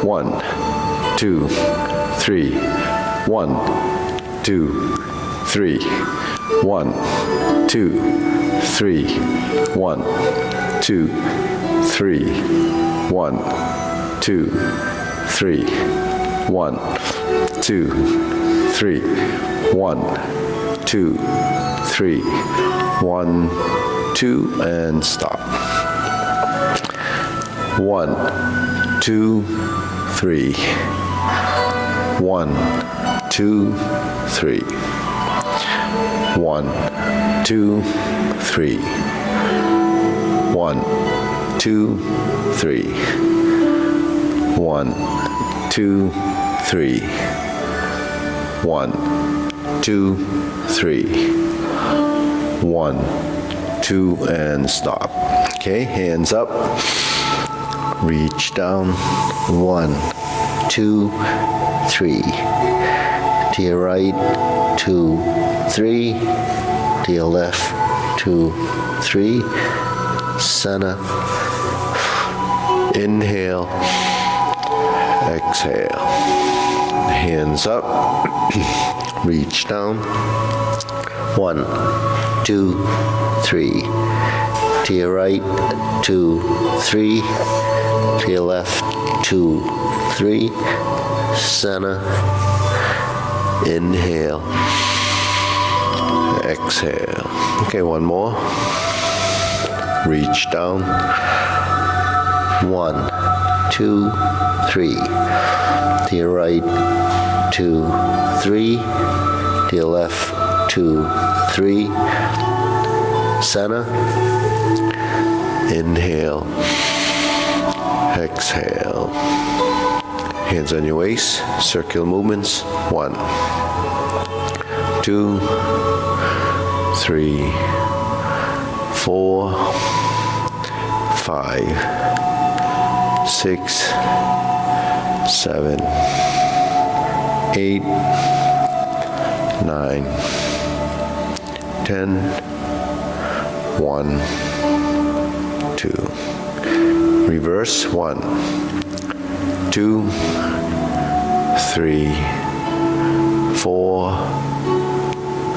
1, 2, 3. 1, 2, 3. 1, 2, 3. 1, 2, 3. 1, 2, 3. 1, 2, 3. 1, 2, 3. 1, 2, and stop. 1, 2, 3. 1, 2, 3. 1, 2, 3. 1, 2, 3. 1, 2, 3. 1, 2, 3. 1, 2, and stop. Okay, hands up. Reach down. 1, 2, 3. To your right, 2, 3. To your left, 2, 3. Center. Inhale. Exhale. Hands up. Reach down. 1, 2, 3. To your right, 2, 3. To your left, 2, 3. Center. Inhale. Exhale. Okay, one more. Reach down. 1, 2, 3. To your right, 2, 3. To your left, 2, 3. Center. Inhale. Exhale. Hands on your waist. Circular movements. 1, 2, 3, 4, 5, 6, 7, 8, 9, 10, 1, 2. Reverse. 1, 2, 3, 4,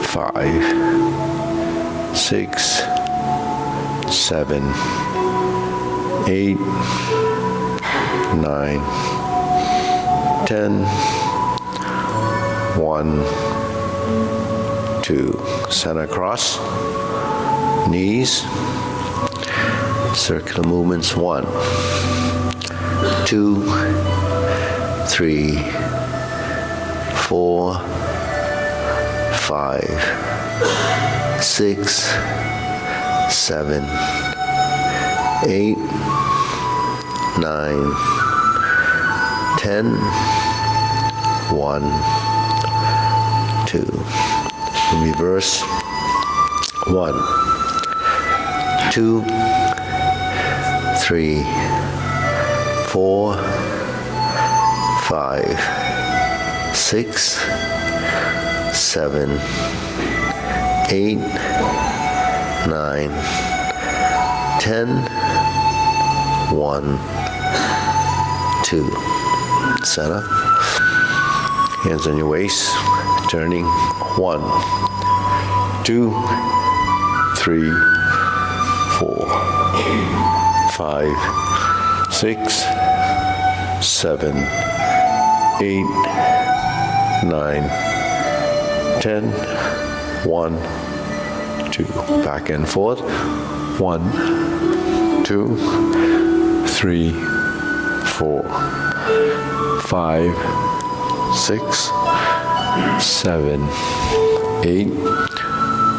5, 6, 7, 8, 9, 10, 1, 2. Center cross. Knees. Circular movements. 1, 2, 3, 4, 5, 6, 7, 8, 9, 10, 1, 2. Reverse. 1, 2, 3, 4, 5, 6, 7, 8, 9, 10, 1, 2. Center. Hands on your waist. Turning. 1, 2, 3, 4, 5, 6, 7, 8, 9, 10, 1, 2. Back and forth. 1, 2, 3, 4, 5, 6, 7, 8,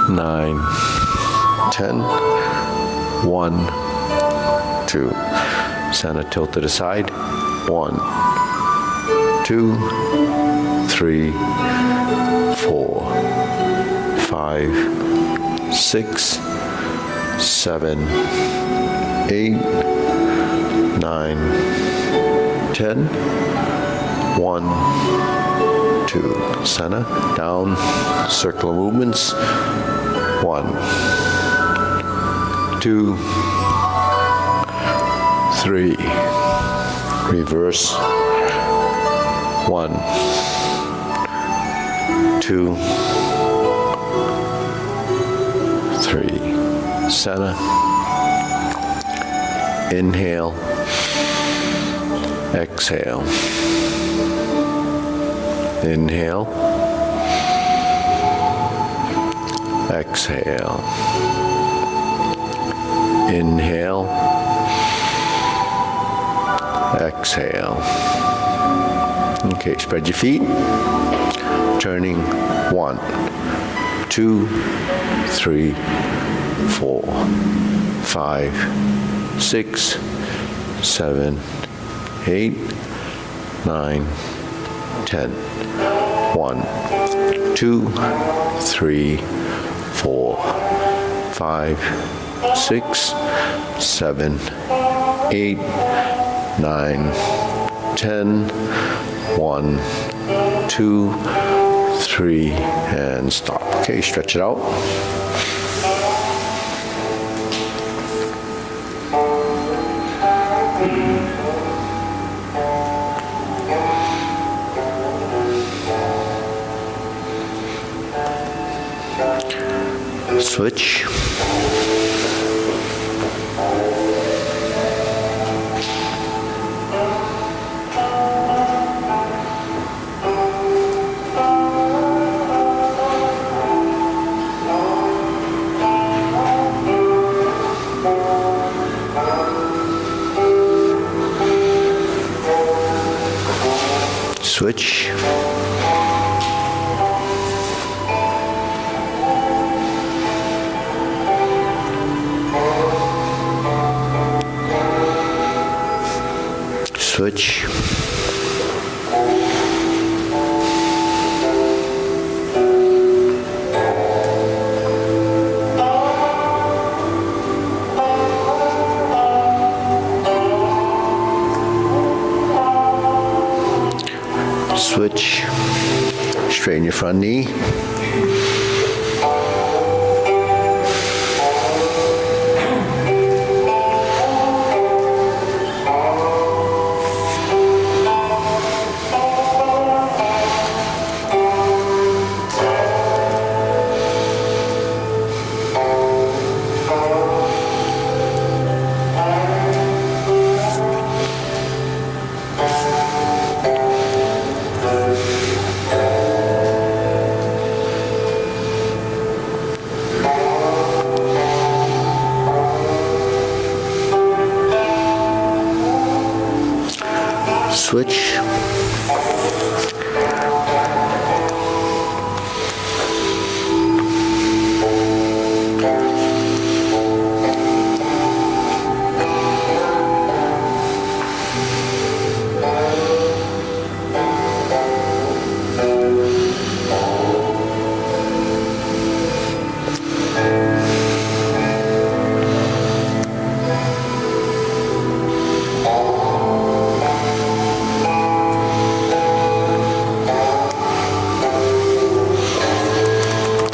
9, 10, 1, 2. Center tilt to the side. 1, 2, 3, 4, 5, 6, 7, 8, 9, 10, 1, 2. Center, down, circular movements. 1, 2, 3. Reverse. 1, 2, 3. Center. Inhale. Exhale. Inhale. Exhale. Inhale. Exhale. Okay, spread your feet. Turning 1, 2, 3, 4, 5, 6, 7, 8, 9, 10. 1, 2, 3, 4, 5, 6, 7, 8, 9, 10. 1, 2, 3, and stop. Okay, stretch it out. Switch. Switch. Switch. Switch. Straighten your front knee. Switch.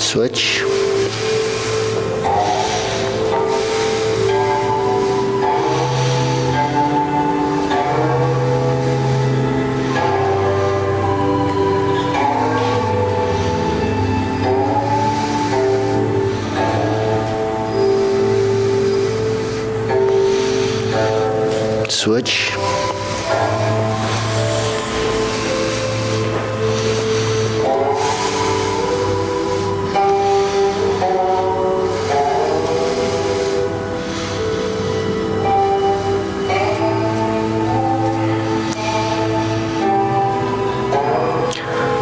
Switch. Switch.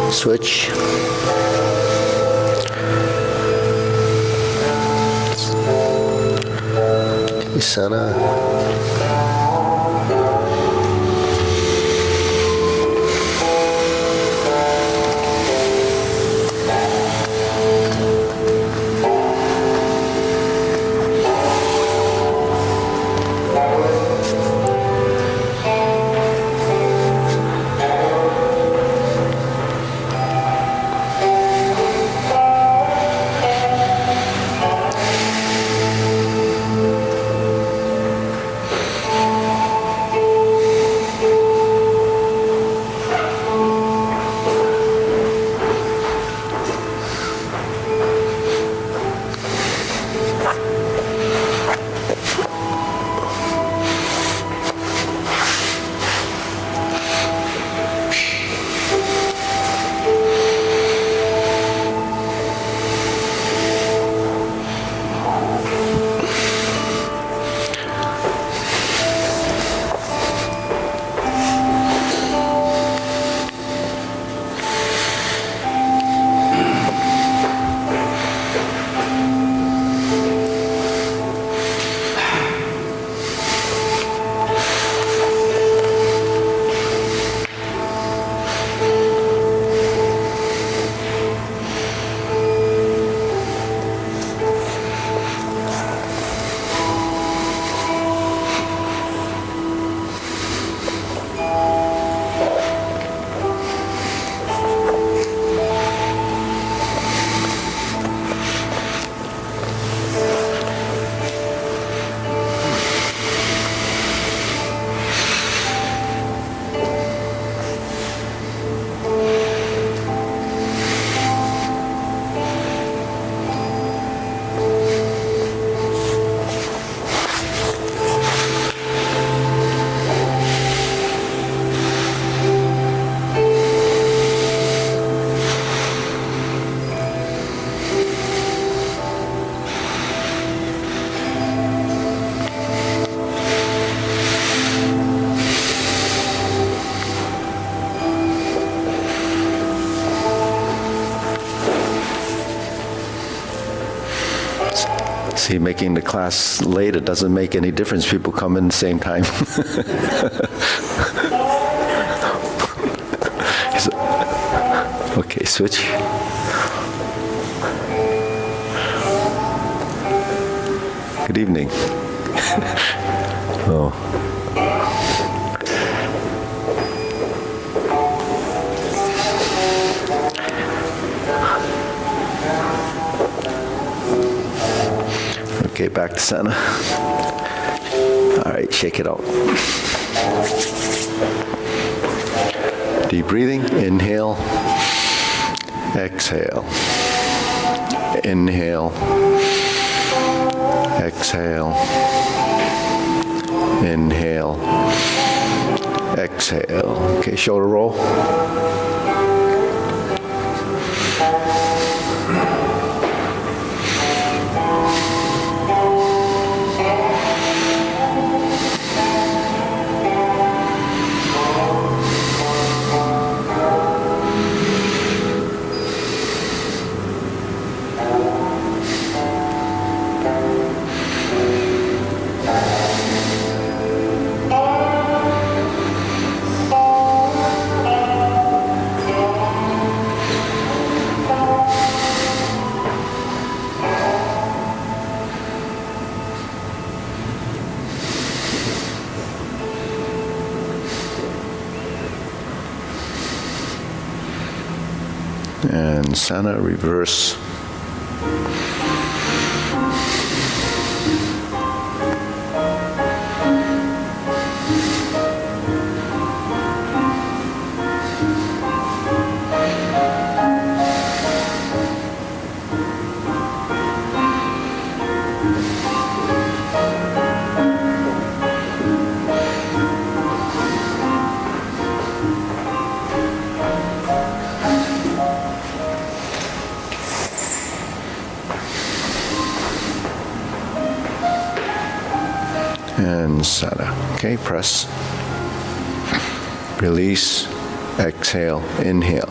Switch. Center. See, making the class late, it doesn't make any difference. People come in the same time. Okay, switch. Good evening. Oh. Okay, back to center. All right, shake it out. Deep breathing, inhale, exhale. Inhale, exhale. Inhale, exhale. Okay, shoulder roll. And center, reverse. And center. Okay, press. Release. Exhale. Inhale.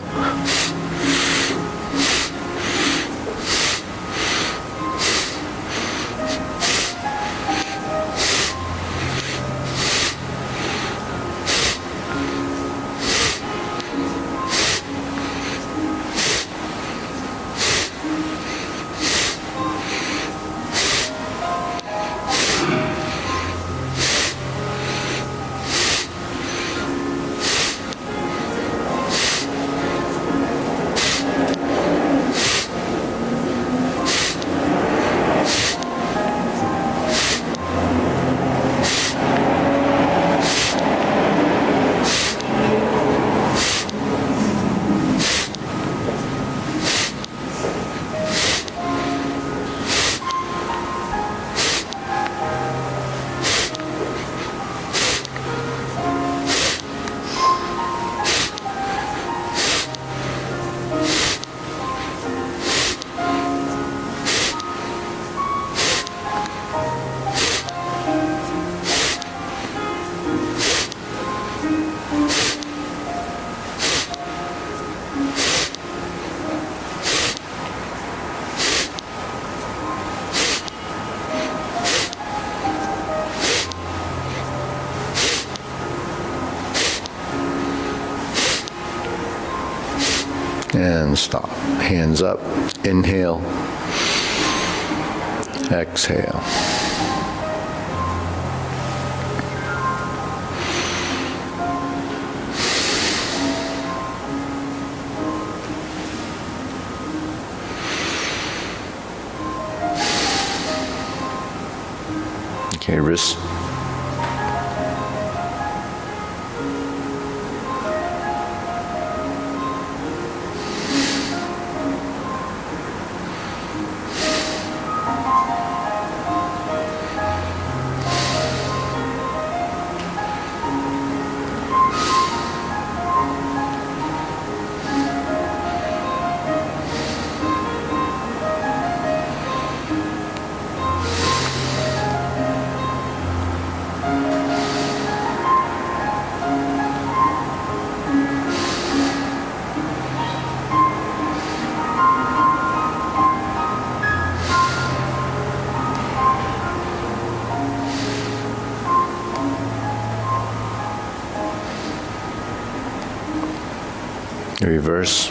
And stop. Hands up. Inhale. Exhale. Okay, wrist. Reverse.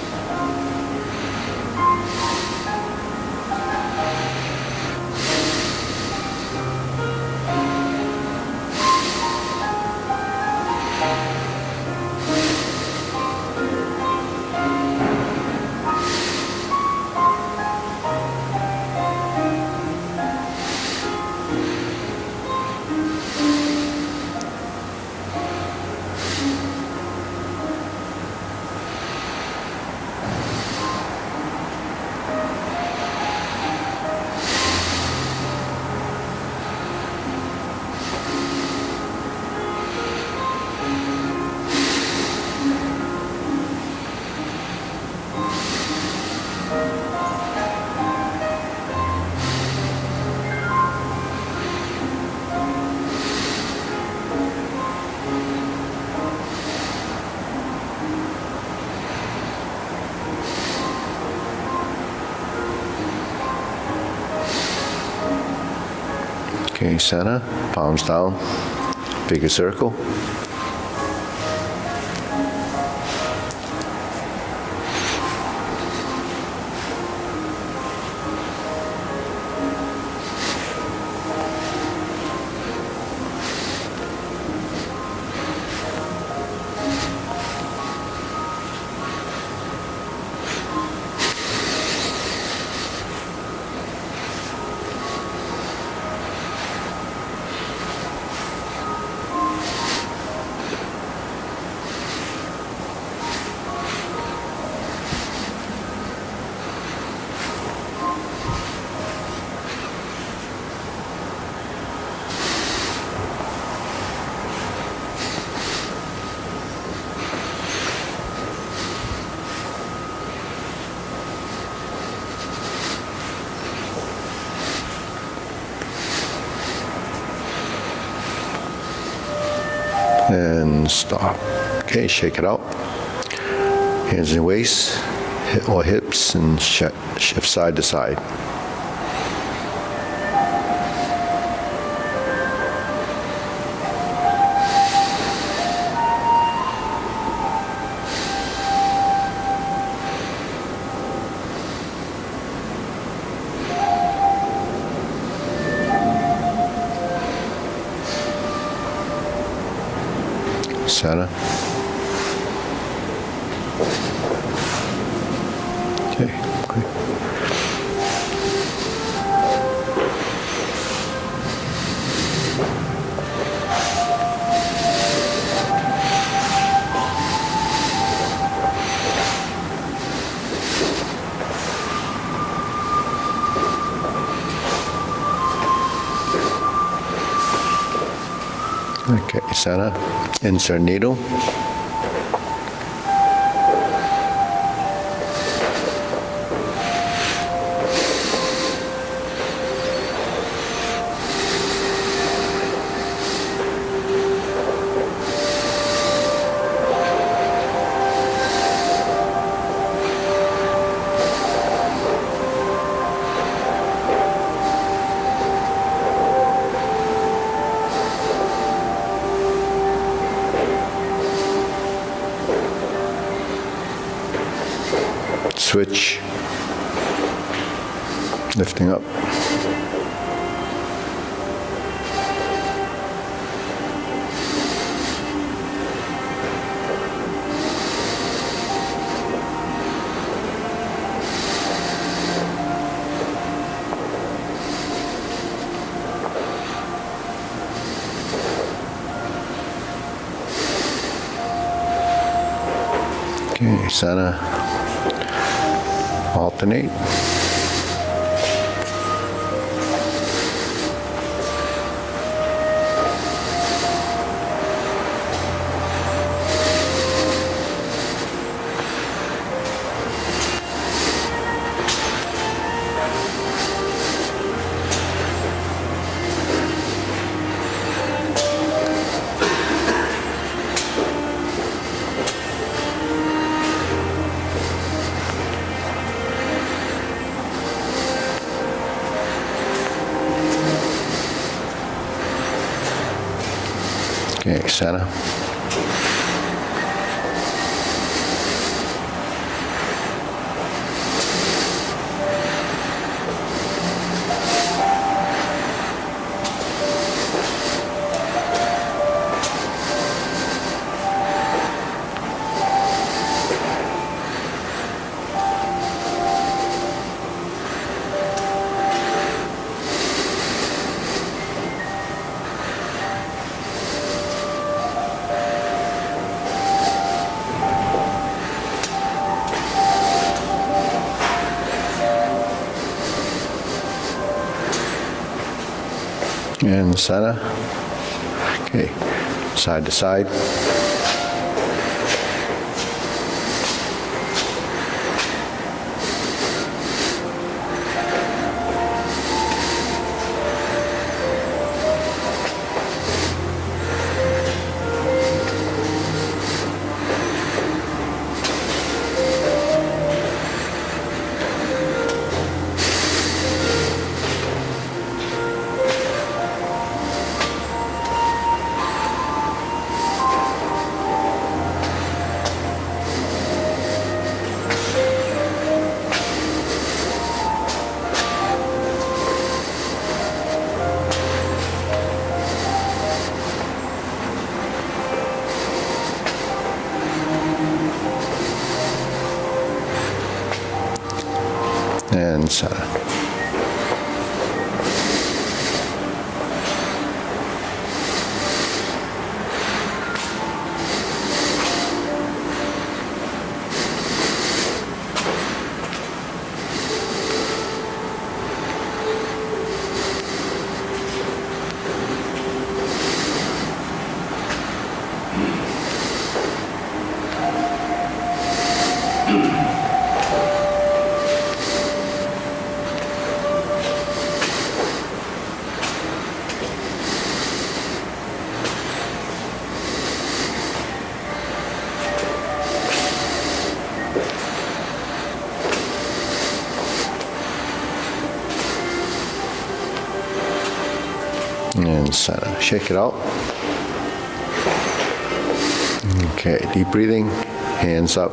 Okay, center, palms down, bigger circle. And stop. Okay, shake it out. Hands in waist or hips and shift side to side. Center. Okay, great. Okay, center. Insert needle. Switch, lifting up. Okay, center. Alternate. Okay, center. And center. Okay, side to side. And center. And center. Shake it out. Okay, deep breathing, hands up.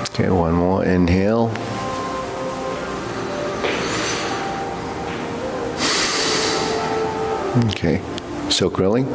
Okay, one more inhale. Okay, silk grilling.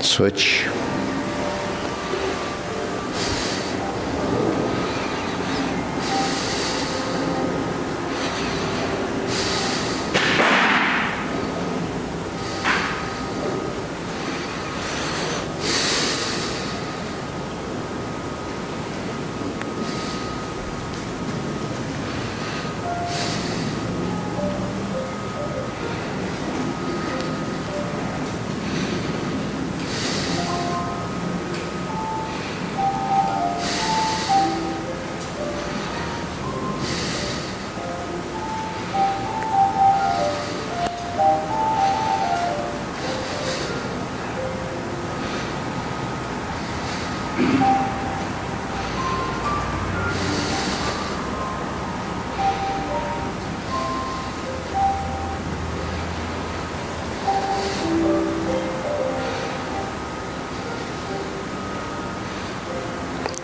Switch.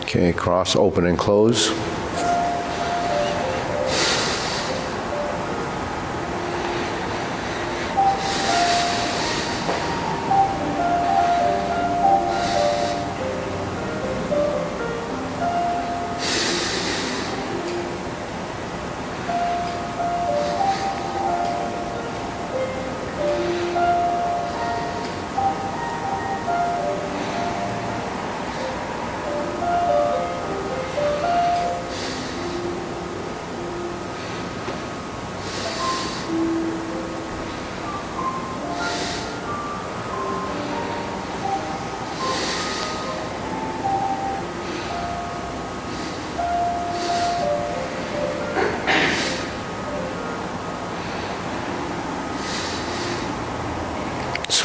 Okay, cross, open and close.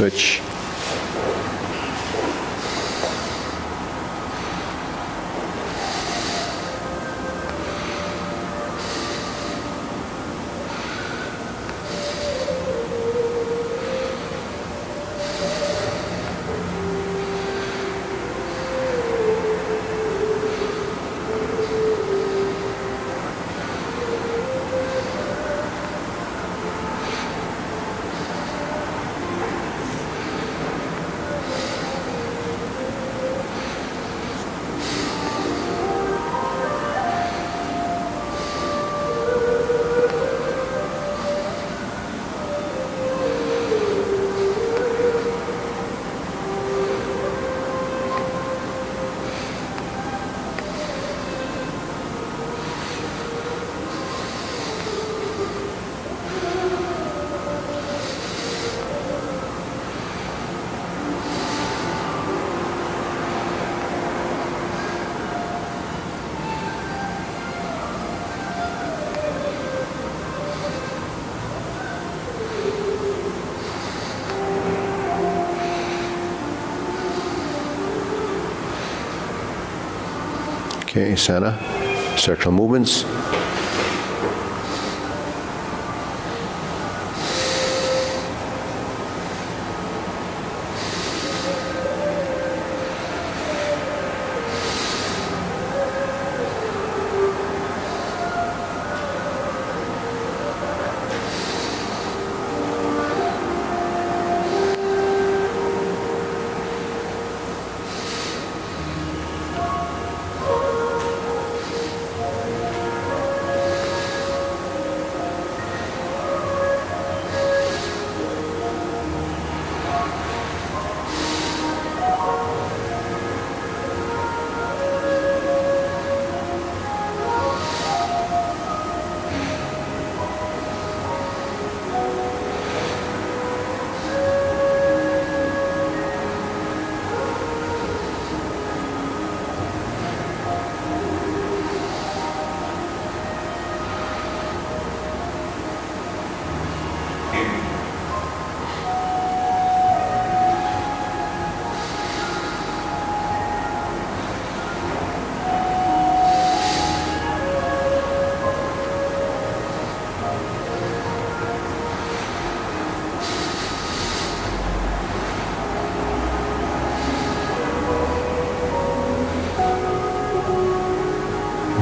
Switch. Okay, center, circular movements.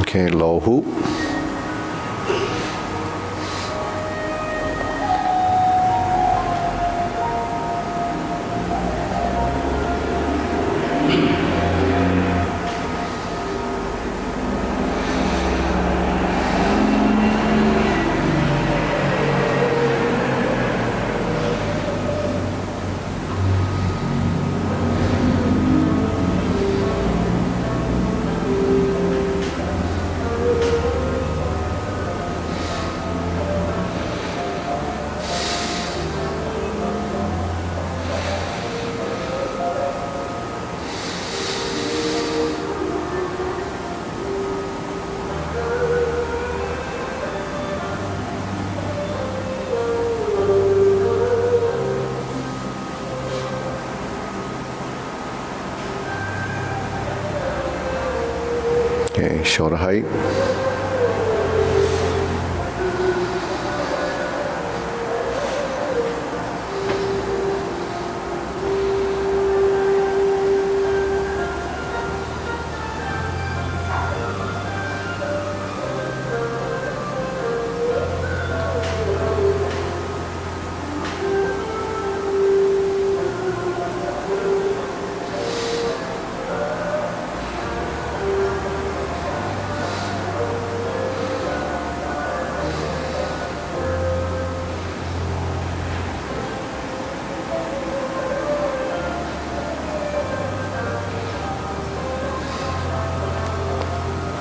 Okay, low hoop. Okay, shoulder height.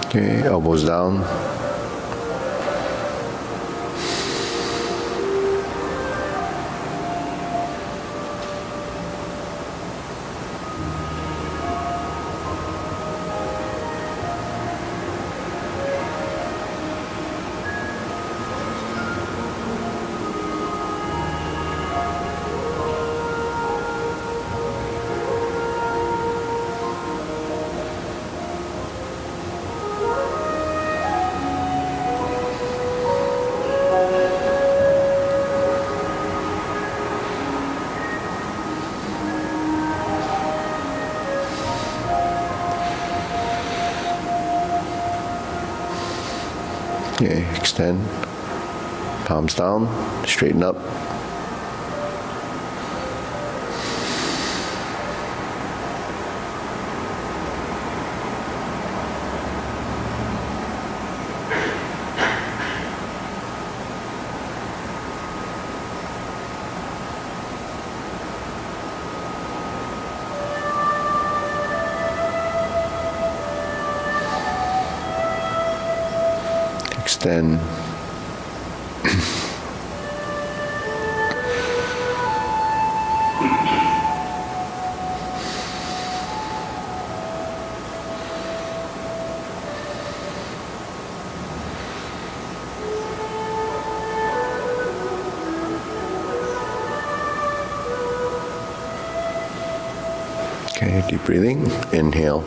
Okay, elbows down. Okay, extend. Palms down, straighten up. Extend. Okay, deep breathing. Inhale.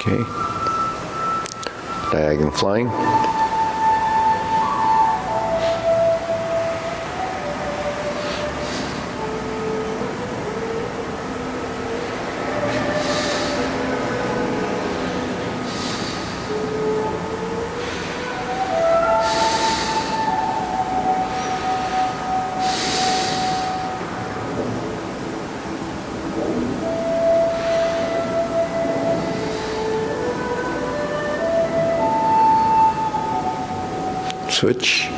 Okay. Diagonal flying. Switch.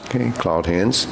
Okay, cloud hands.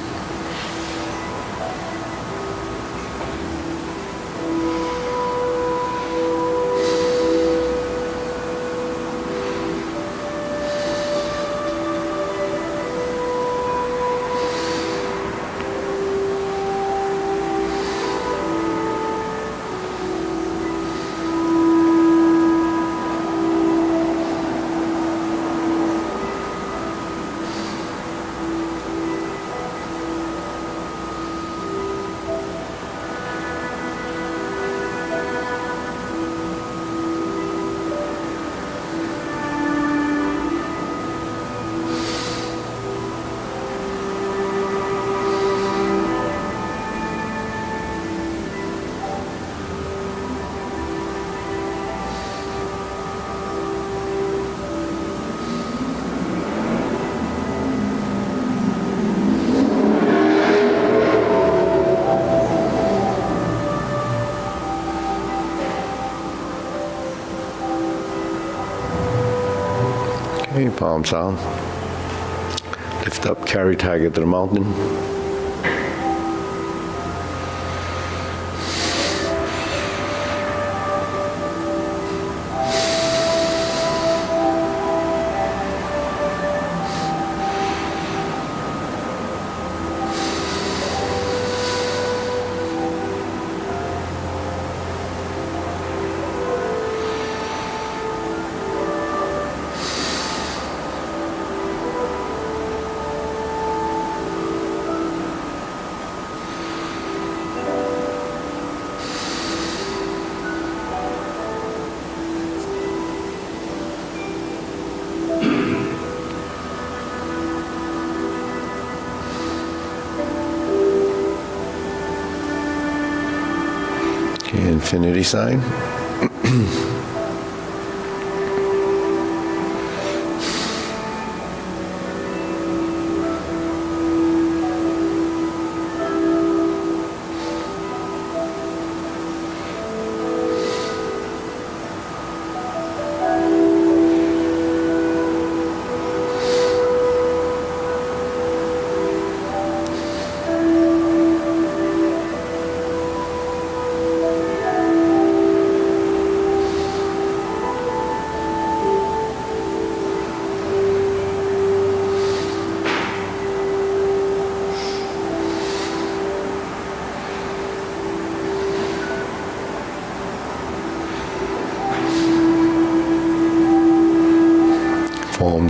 Okay, palms down. Lift up, carry tiger to the mountain. Okay, infinity sign.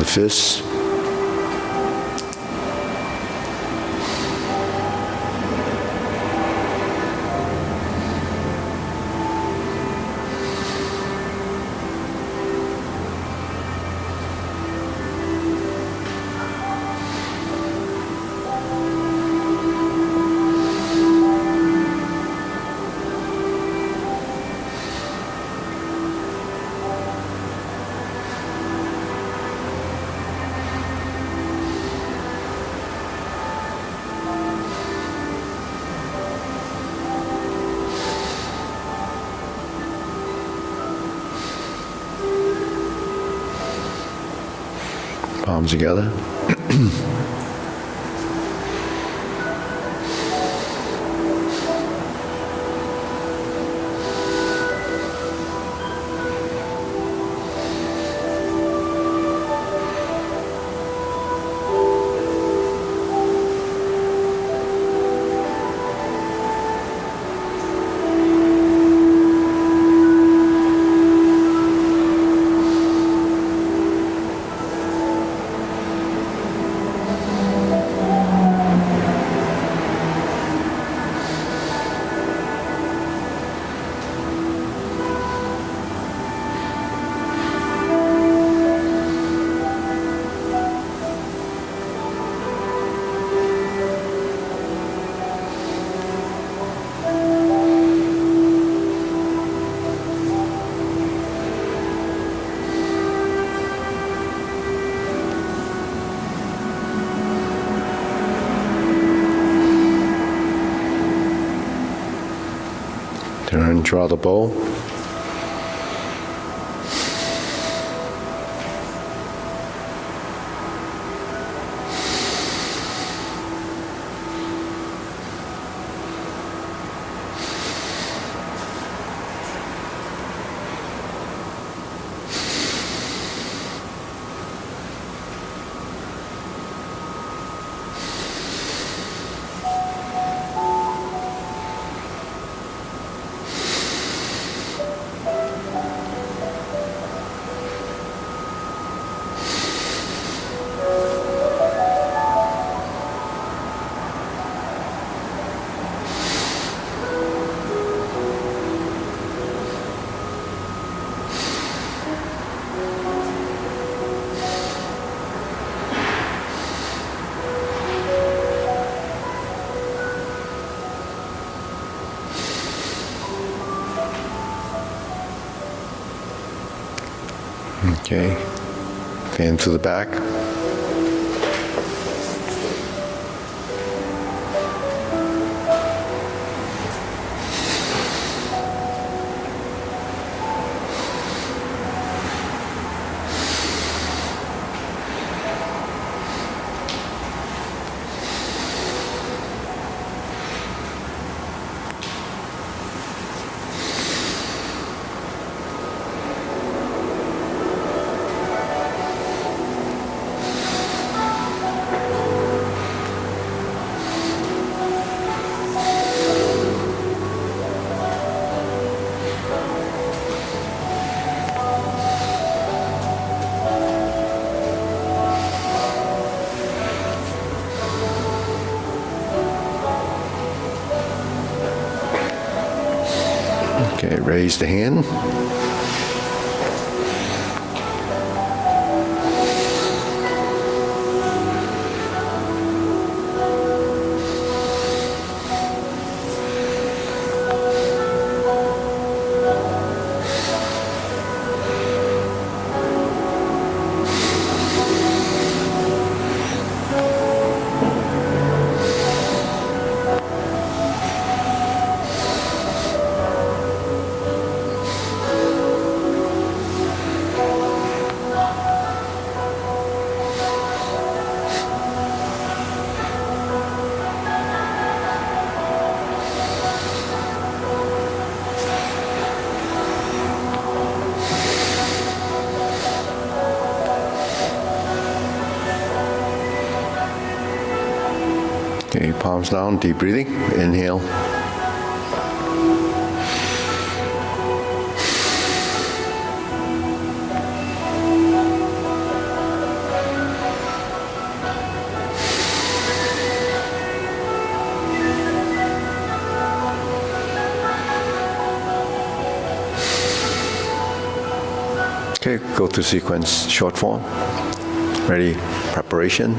the fists. Palms together. Turn, draw the bow. Okay, fan to the back. Okay, raise the hand. Okay, palms down, deep breathing. Inhale. Okay, go through sequence, short form. Ready, preparation.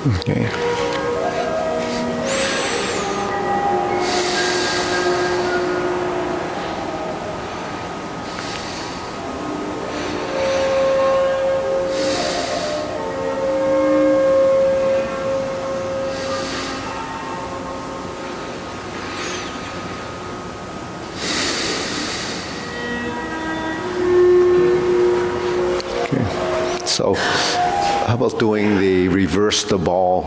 Okay. So, how about doing the reverse the ball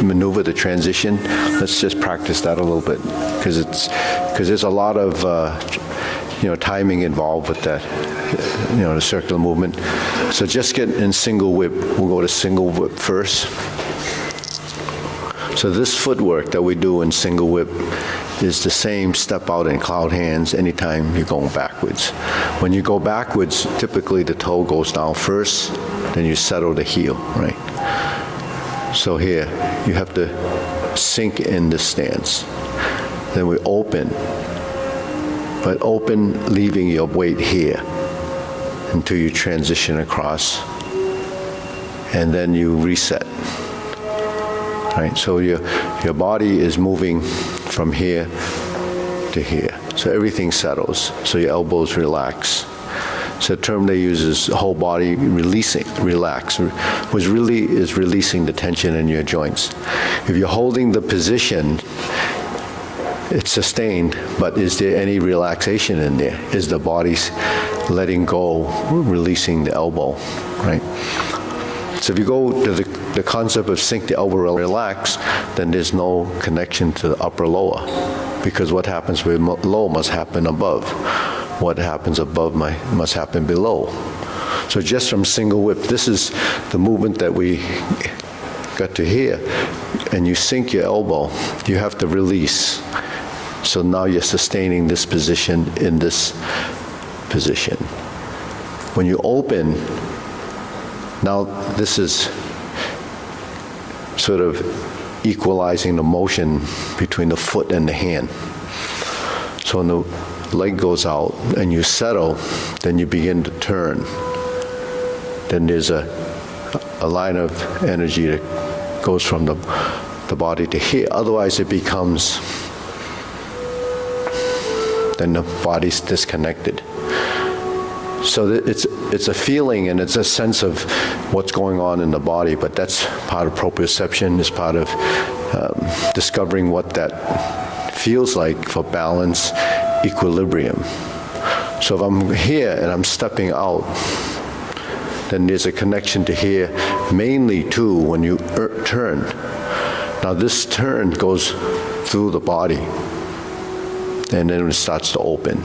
maneuver, the transition? Let's just practice that a little bit, because there's a lot of timing involved with that, the circular movement. So just get in single whip. We'll go to single whip first. So this footwork that we do in single whip is the same step out in cloud hands anytime you're going backwards. When you go backwards, typically the toe goes down first, then you settle the heel, right? So here, you have to sink in the stance. Then we open, but open leaving your weight here until you transition across, and then you reset. Right, so your body is moving from here to here. So everything settles. So your elbows relax. So the term they use is whole body releasing, relax, which really is releasing the tension in your joints. If you're holding the position, it's sustained, but is there any relaxation in there? Is the body letting go, releasing the elbow, right? So if you go to the concept of sink the elbow, relax, then there's no connection to the upper lower, because what happens below must happen above. What happens above must happen below. So just from single whip, this is the movement that we got to here, and you sink your elbow, you have to release. So now you're sustaining this position in this position. When you open, now this is sort of equalizing the motion between the foot and the hand. So when the leg goes out and you settle, then you begin to turn. Then there's a line of energy that goes from the body to here. Otherwise it becomes, then the body's disconnected. So it's a feeling and it's a sense of what's going on in the body, but that's part of proprioception, is part of discovering what that feels like for balance, equilibrium. So if I'm here and I'm stepping out, then there's a connection to here, mainly too when you turn. Now this turn goes through the body, and then it starts to open.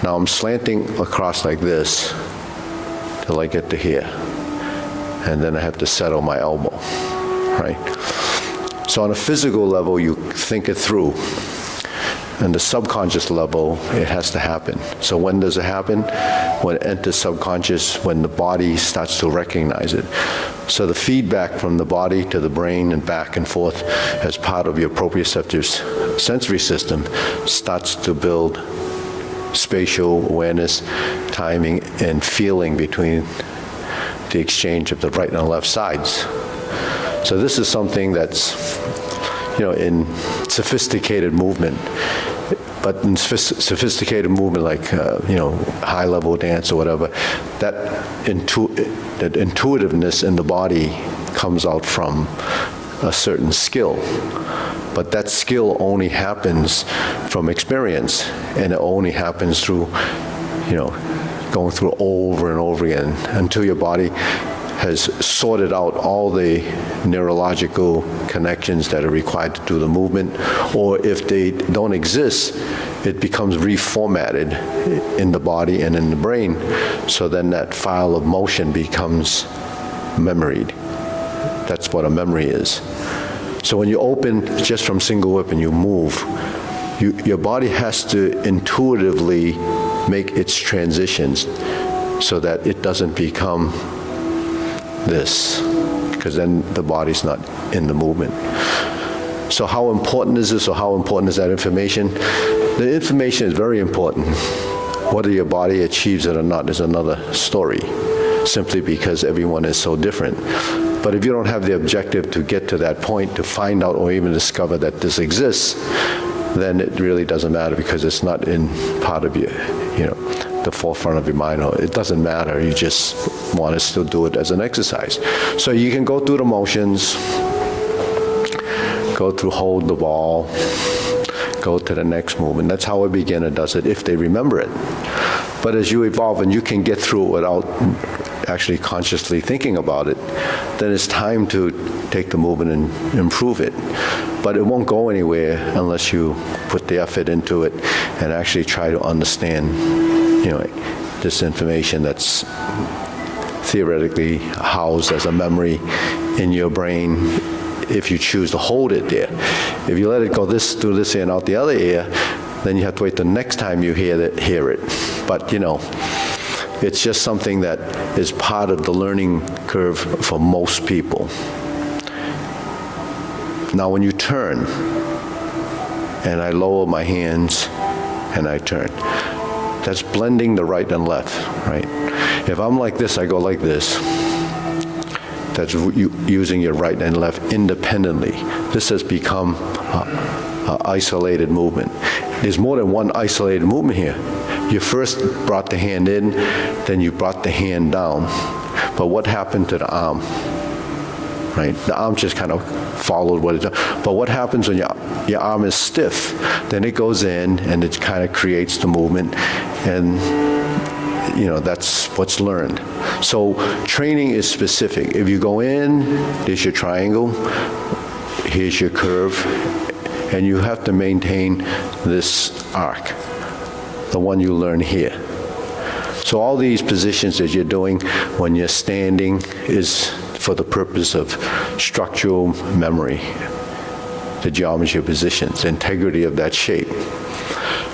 Now I'm slanting across like this till I get to here, and then I have to settle my elbow, right? So on a physical level, you think it through. On the subconscious level, it has to happen. So when does it happen? When it enters subconscious, when the body starts to recognize it. So the feedback from the body to the brain and back and forth as part of your proprioceptive sensory system starts to build spatial awareness, timing, and feeling between the exchange of the right and the left sides. So this is something that's, in sophisticated movement, but in sophisticated movement like, high-level dance or whatever, that intuitiveness in the body comes out from a certain skill. But that skill only happens from experience, and it only happens through, going through over and over again until your body has sorted out all the neurological connections that are required to do the movement, or if they don't exist, it becomes reformatted in the body and in the brain, so then that file of motion becomes memoried. That's what a memory is. So when you open just from single whip and you move, your body has to intuitively make its transitions so that it doesn't become this, because then the body's not in the movement. So how important is this, or how important is that information? The information is very important. Whether your body achieves it or not is another story. simply because everyone is so different. But if you don't have the objective to get to that point, to find out or even discover that this exists, then it really doesn't matter because it's not in part of your, the forefront of your mind. Or it doesn't matter. You just want to still do it as an exercise. So you can go through the motions, go through hold the ball, go to the next movement. That's how a beginner does it, if they remember it. But as you evolve and you can get through it without actually consciously thinking about it, then it's time to take the movement and improve it. But it won't go anywhere unless you put the effort into it and actually try to understand, this information that's theoretically housed as a memory in your brain if you choose to hold it there. If you let it go through this ear and out the other ear, then you have to wait the next time you hear it. But, it's just something that is part of the learning curve for most people. Now, when you turn, and I lower my hands and I turn, that's blending the right and left, right? If I'm like this, I go like this. That's using your right and left independently. This has become an isolated movement. There's more than one isolated movement here. You first brought the hand in, then you brought the hand down. But what happened to the arm? Right? The arm just kind of followed what it does. But what happens when your arm is stiff? Then it goes in and it kind of creates the movement, and that's what's learned. So training is specific. If you go in, there's your triangle, here's your curve, and you have to maintain this arc, the one you learn here. So all these positions that you're doing when you're standing is for the purpose of structural memory, the geometry of positions, the integrity of that shape.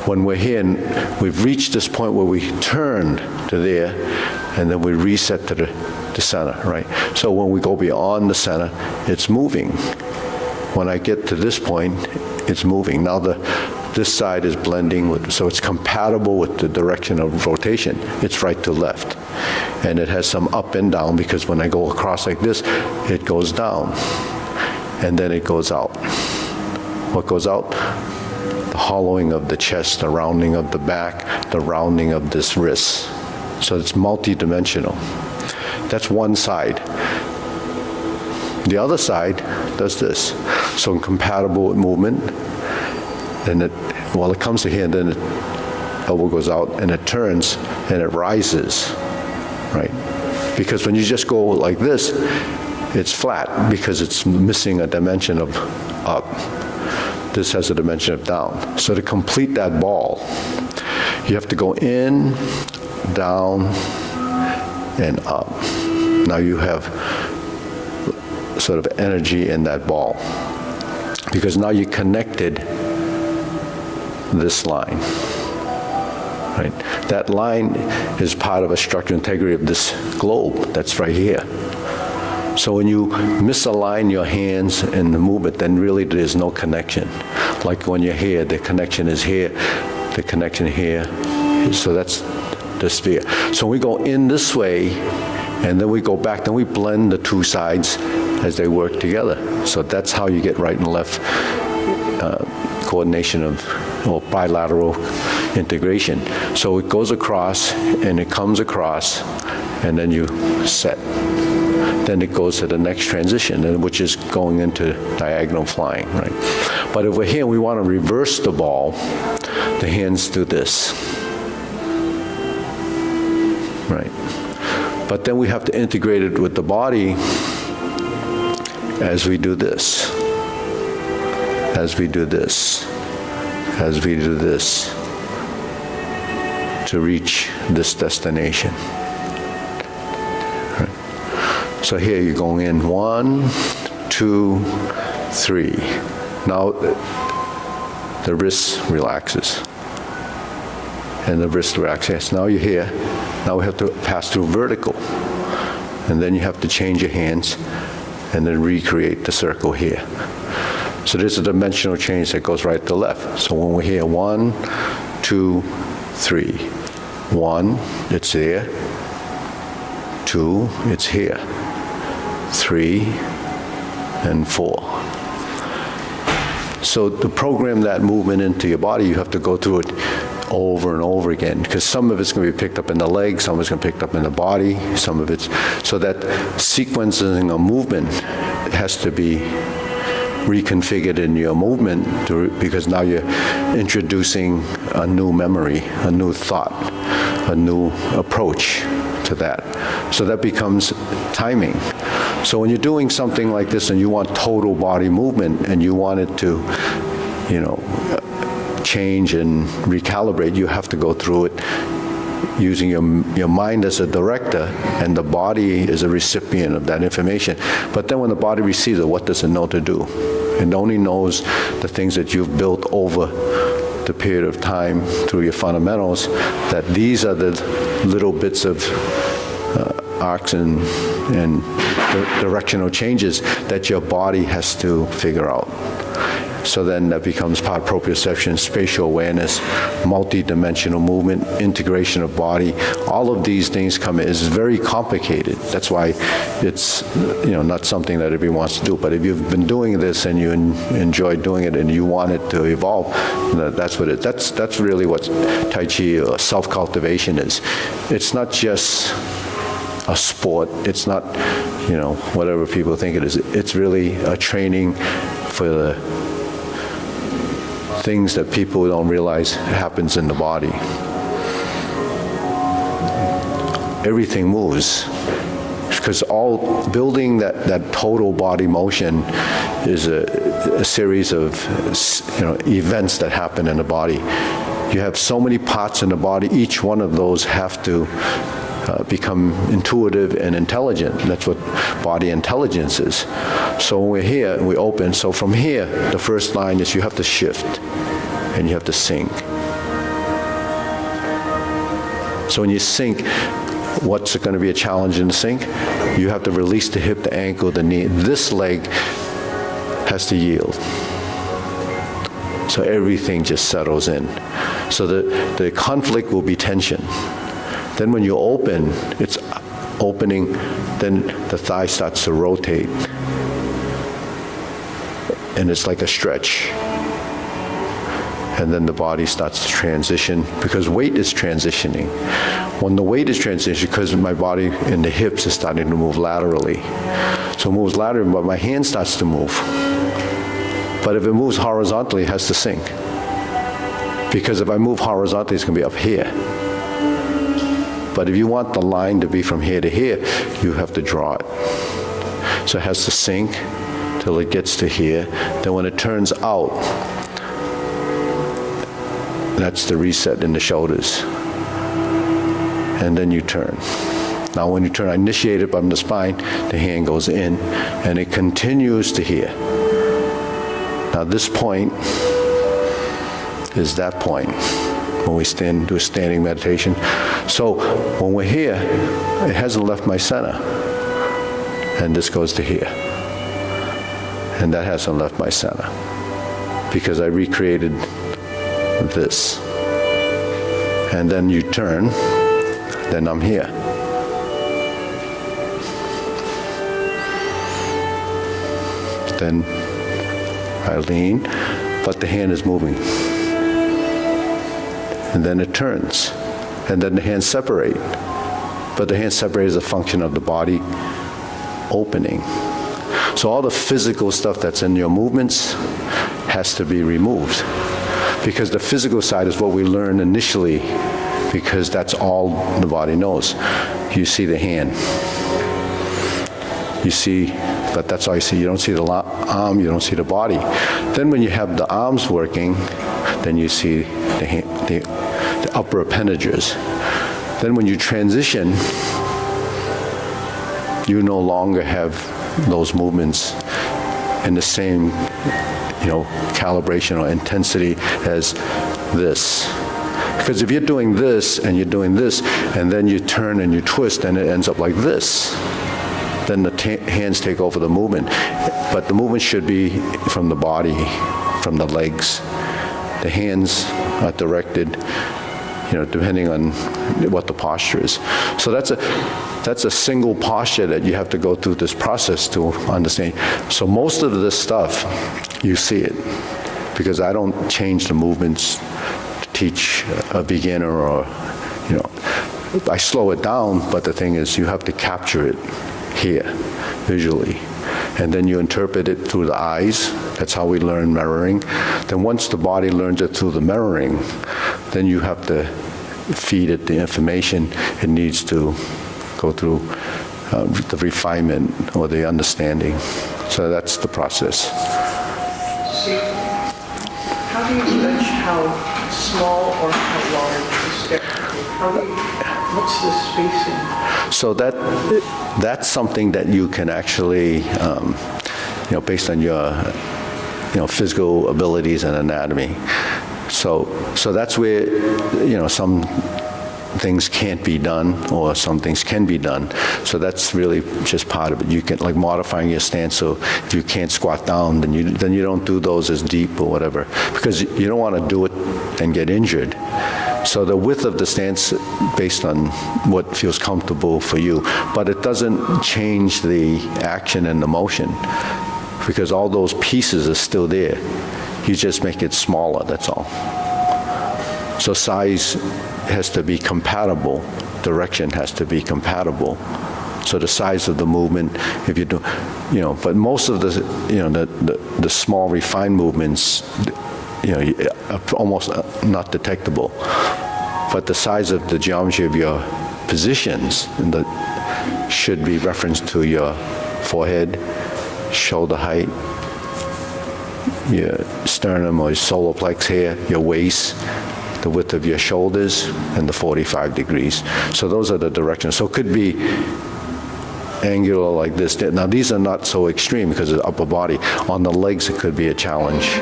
When we're here and we've reached this point where we turn to there, and then we reset to the center, right? So when we go beyond the center, it's moving. When I get to this point, it's moving. Now this side is blending with, so it's compatible with the direction of rotation. It's right to left. And it has some up and down because when I go across like this, it goes down. And then it goes out. What goes out? The hollowing of the chest, the rounding of the back, the rounding of this wrist. So it's multi-dimensional. That's one side. The other side does this. So incompatible with movement, then it comes to here, and then elbow goes out, and it turns, and it rises, right? Because when you just go like this, it's flat, because it's missing a dimension of up. This has a dimension of down. So to complete that ball, you have to go in, down, and up. Now you have sort of energy in that ball, because now you connected this line, right? That line is part of a structural integrity of this globe that's right here. So when you misalign your hands in the movement, then really there's no connection. Like when you're here, the connection is here, the connection here. So that's the sphere. So we go in this way, and then we go back, then we blend the two sides as they work together. So that's how you get right and left coordination or bilateral integration. So it goes across, and it comes across, and then you set. Then it goes to the next transition, which is going into diagonal flying, right? But if we're here and we want to reverse the ball, the hands do this, right? But then we have to integrate it with the body as we do this, as we do this, as we do this, to reach this destination. So here you're going in 1, 2, 3. Now the wrist relaxes. And the wrist relaxes. Now you're here. Now we have to pass through vertical. And then you have to change your hands and then recreate the circle here. So there's a dimensional change that goes right to left. So when we're here, 1, 2, 3. 1, it's there. 2, it's here. 3 and 4. So to program that movement into your body, you have to go through it over and over again, because some of it's going to be picked up in the legs, some of it's going to be picked up in the body, some of it's, so that sequencing of movement has to be reconfigured in your movement because now you're introducing a new memory, a new thought, a new approach to that. So that becomes timing. So when you're doing something like this and you want total body movement and you want it to, change and recalibrate, you have to go through it using your mind as a director and the body is a recipient of that information. But then when the body receives it, what does it know to do? It only knows the things that you've built over the period of time through your fundamentals, that these are the little bits of arcs and directional changes that your body has to figure out. So then that becomes part proprioception, spatial awareness, multi-dimensional movement, integration of body. All of these things come in. It's very complicated. That's why it's not something that everyone wants to do. But if you've been doing this and you enjoy doing it and you want it to evolve, that's what it. That's really what Tai Chi or self-cultivation is. It's not just a sport. It's not whatever people think it is. It's really a training for the things that people don't realize happens in the body. Everything moves, because all building that total body motion is a series of events that happen in the body. You have so many parts in the body, each one of those have to become intuitive and intelligent. That's what body intelligence is. So when we're here, we open. So from here, the first line is you have to shift and you have to sink. So when you sink, what's going to be a challenge in the sink? You have to release the hip, the ankle, the knee. This leg has to yield. So everything just settles in. So the conflict will be tension. Then when you open, it's opening, then the thigh starts to rotate. And it's like a stretch. And then the body starts to transition, because weight is transitioning. When the weight is transitioning, because my body in the hips is starting to move laterally. So it moves laterally, but my hand starts to move. But if it moves horizontally, it has to sink. Because if I move horizontally, it's going to be up here. But if you want the line to be from here to here, you have to draw it. So it has to sink till it gets to here. Then when it turns out, that's the reset in the shoulders. And then you turn. Now when you turn, I initiate it from the spine, the hand goes in, and it continues to here. Now this point is that point when we do a standing meditation. So when we're here, it hasn't left my center. And this goes to here. And that hasn't left my center. Because I recreated this. And then you turn, then I'm here. Then I lean, but the hand is moving. And then it turns. And then the hands separate. But the hands separate is a function of the body opening. So all the physical stuff that's in your movements has to be removed. Because the physical side is what we learn initially, because that's all the body knows. You see the hand. You see, but that's all you see. You don't see the arm, you don't see the body. Then when you have the arms working, then you see the hand, the upper appendages. Then when you transition, you no longer have those movements in the same, calibration or intensity as this. Because if you're doing this and you're doing this, and then you turn and you twist and it ends up like this, then the hands take over the movement. But the movement should be from the body, from the legs. The hands are directed depending on what the posture is. So that's a single posture that you have to go through this process to understand. So most of this stuff, you see it, because I don't change the movements to teach a beginner, or, I slow it down, but the thing is you have to capture it here, visually. And then you interpret it through the eyes. That's how we learn mirroring. Then once the body learns it through the mirroring, then you have to feed it the information it needs to go through the refinement or the understanding. So that's the process. See, how do you judge how small or how large the step is? What's the spacing? So that's something that you can actually, based on your, physical abilities and anatomy. So that's where, some things can't be done, or some things can be done. So that's really just part of it. You can, like, modifying your stance, so if you can't squat down, then you don't do those as deep or whatever, because you don't want to do it and get injured. So the width of the stance based on what feels comfortable for you, but it doesn't change the action and the motion, because all those pieces are still there. You just make it smaller, that's all. So size has to be compatible, direction has to be compatible. So the size of the movement, if you do, but most of the, the small refined movements, are almost not detectable. But the size of the geometry of your positions should be referenced to your forehead, shoulder height, your sternum or solar plex here, your waist, the width of your shoulders, and the 45 degrees. So those are the directions. So it could be angular like this. Now these are not so extreme because of the upper body. On the legs it could be a challenge.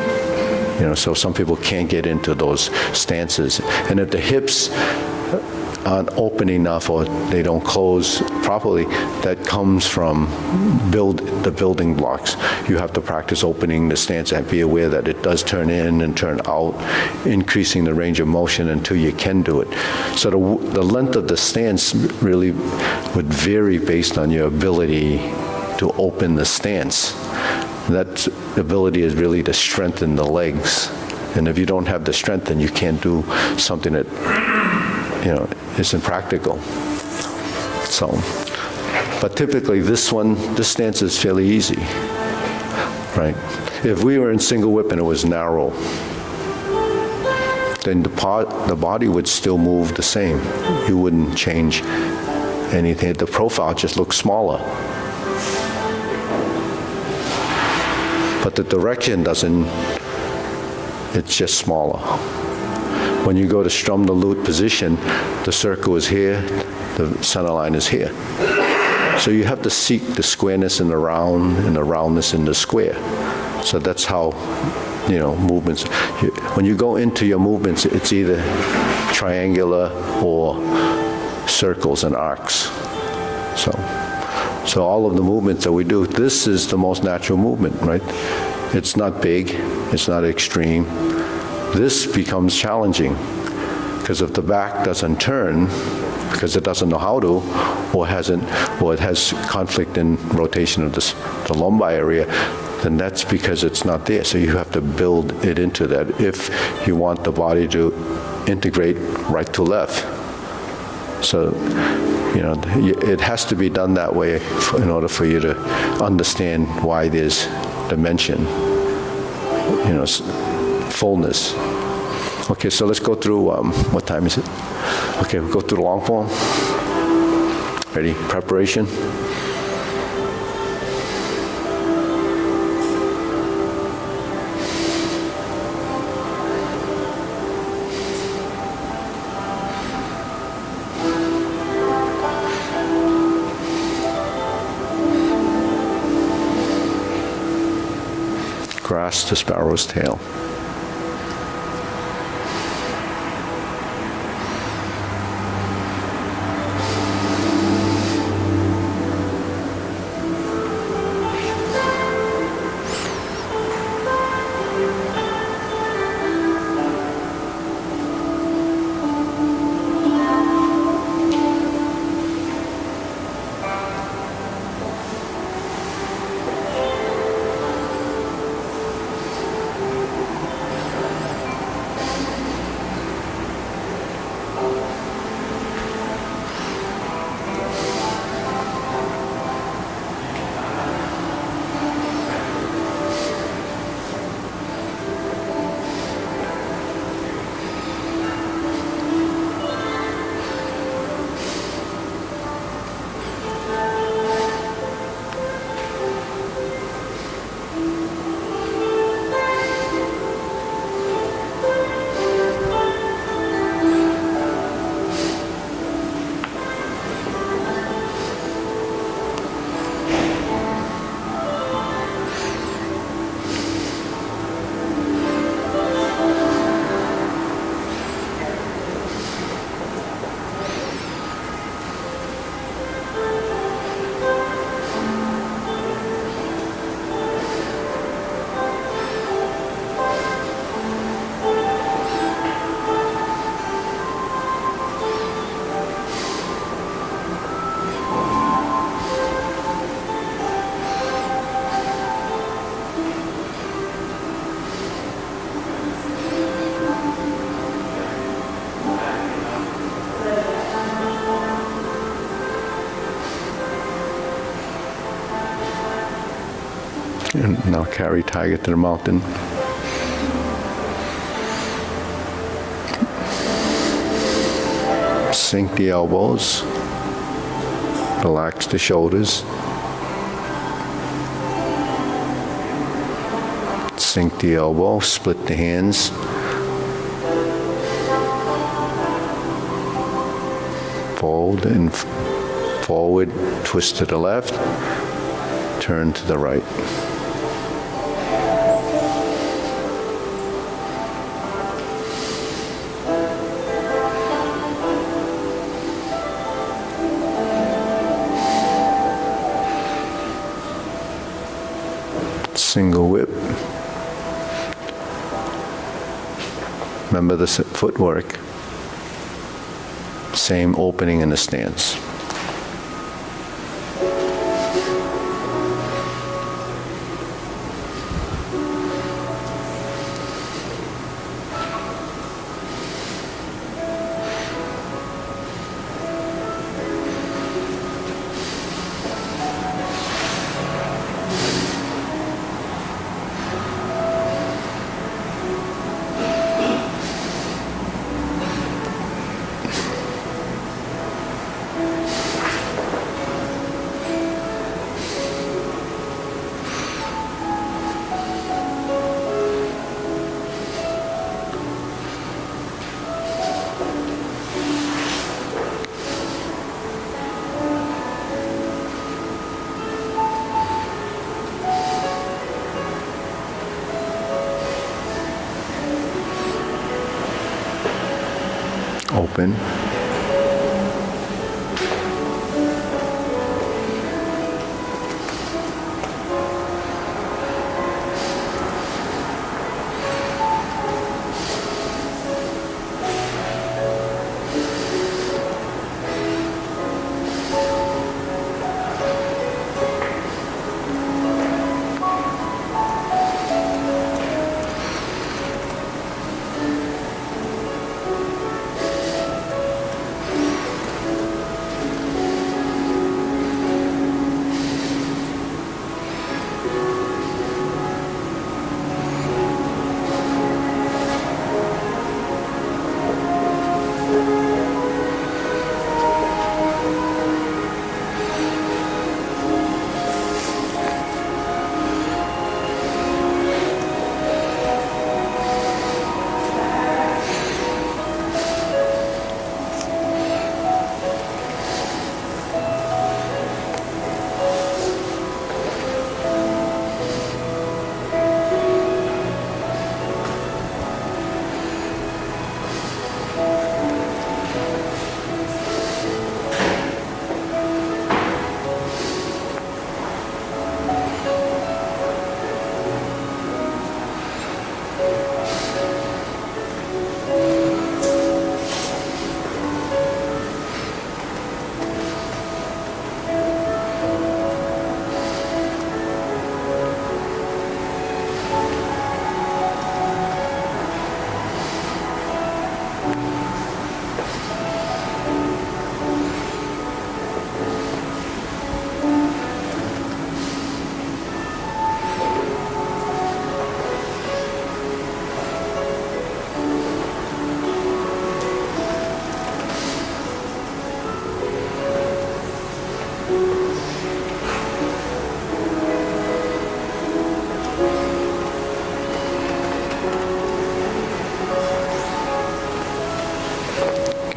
So some people can't get into those stances. And if the hips aren't open enough or they don't close properly, that comes from the building blocks. You have to practice opening the stance and be aware that it does turn in and turn out, increasing the range of motion until you can do it. So the length of the stance really would vary based on your ability to open the stance. That ability is really to strengthen the legs. And if you don't have the strength, then you can't do something that, isn't practical. So, but typically this stance is fairly easy, right? If we were in single whip and it was narrow, then the body would still move the same. You wouldn't change anything. The profile just looks smaller. But the direction doesn't, it's just smaller. When you go to strum the lute position, the circle is here, the center line is here. So you have to seek the squareness in the round and the roundness in the square. So that's how, movements. When you go into your movements, it's either triangular or circles and arcs. So all of the movements that we do, this is the most natural movement, right? It's not big, it's not extreme. This becomes challenging, because if the back doesn't turn, because it doesn't know how to, or it has conflict in rotation of the lumbar area, then that's because it's not there. So you have to build it into that if you want the body to integrate right to left. So, it has to be done that way in order for you to understand why there's dimension, fullness. Okay, so let's go through, what time is it? Okay, we'll go through the long form. Ready? Preparation. Grass to sparrow's tail. And now carry tiger to the mountain. Sink the elbows. Relax the shoulders. Sink the elbow, split the hands. Fold and forward, twist to the left, turn to the right. Single whip. Remember the footwork. Same opening in the stance. Open.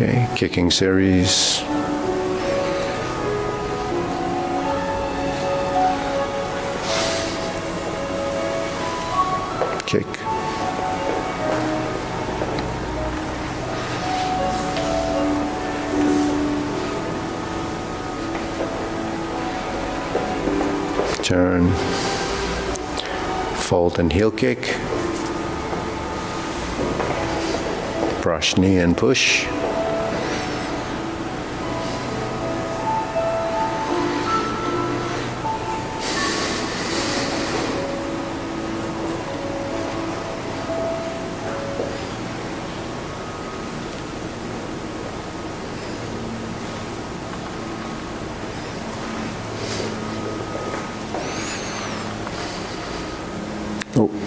Okay, kicking series. Kick. Turn. Fold and heel kick. Brush knee and push.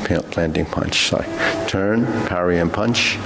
planting punch. Sorry. Turn, parry, and punch.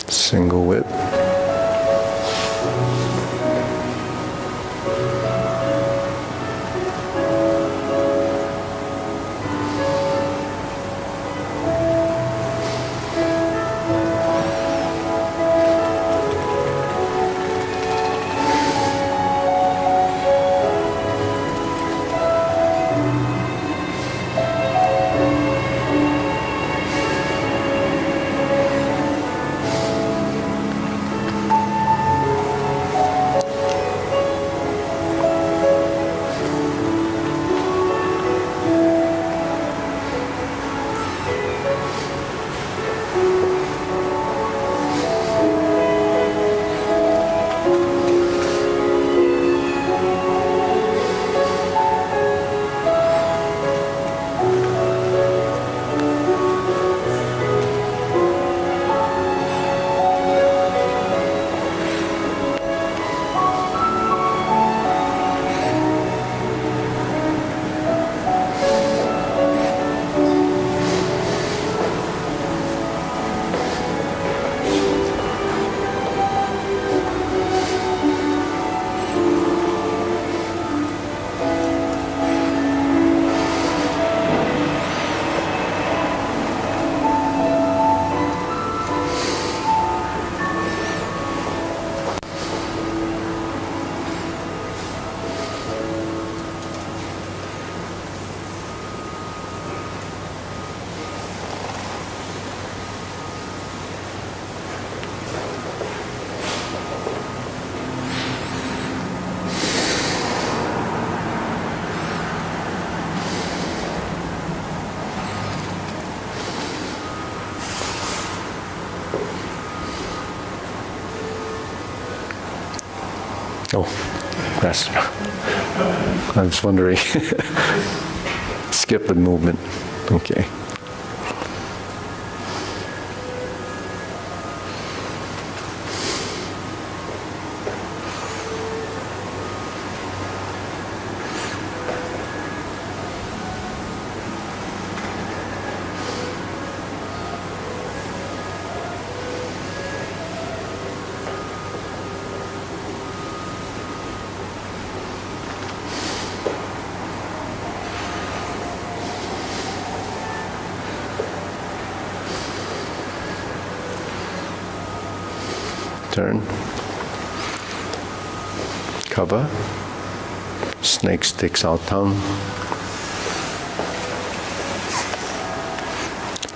Single whip. Oh, that's, I was wondering. Skip the movement. Okay. Turn, cover, Snake sticks out tongue.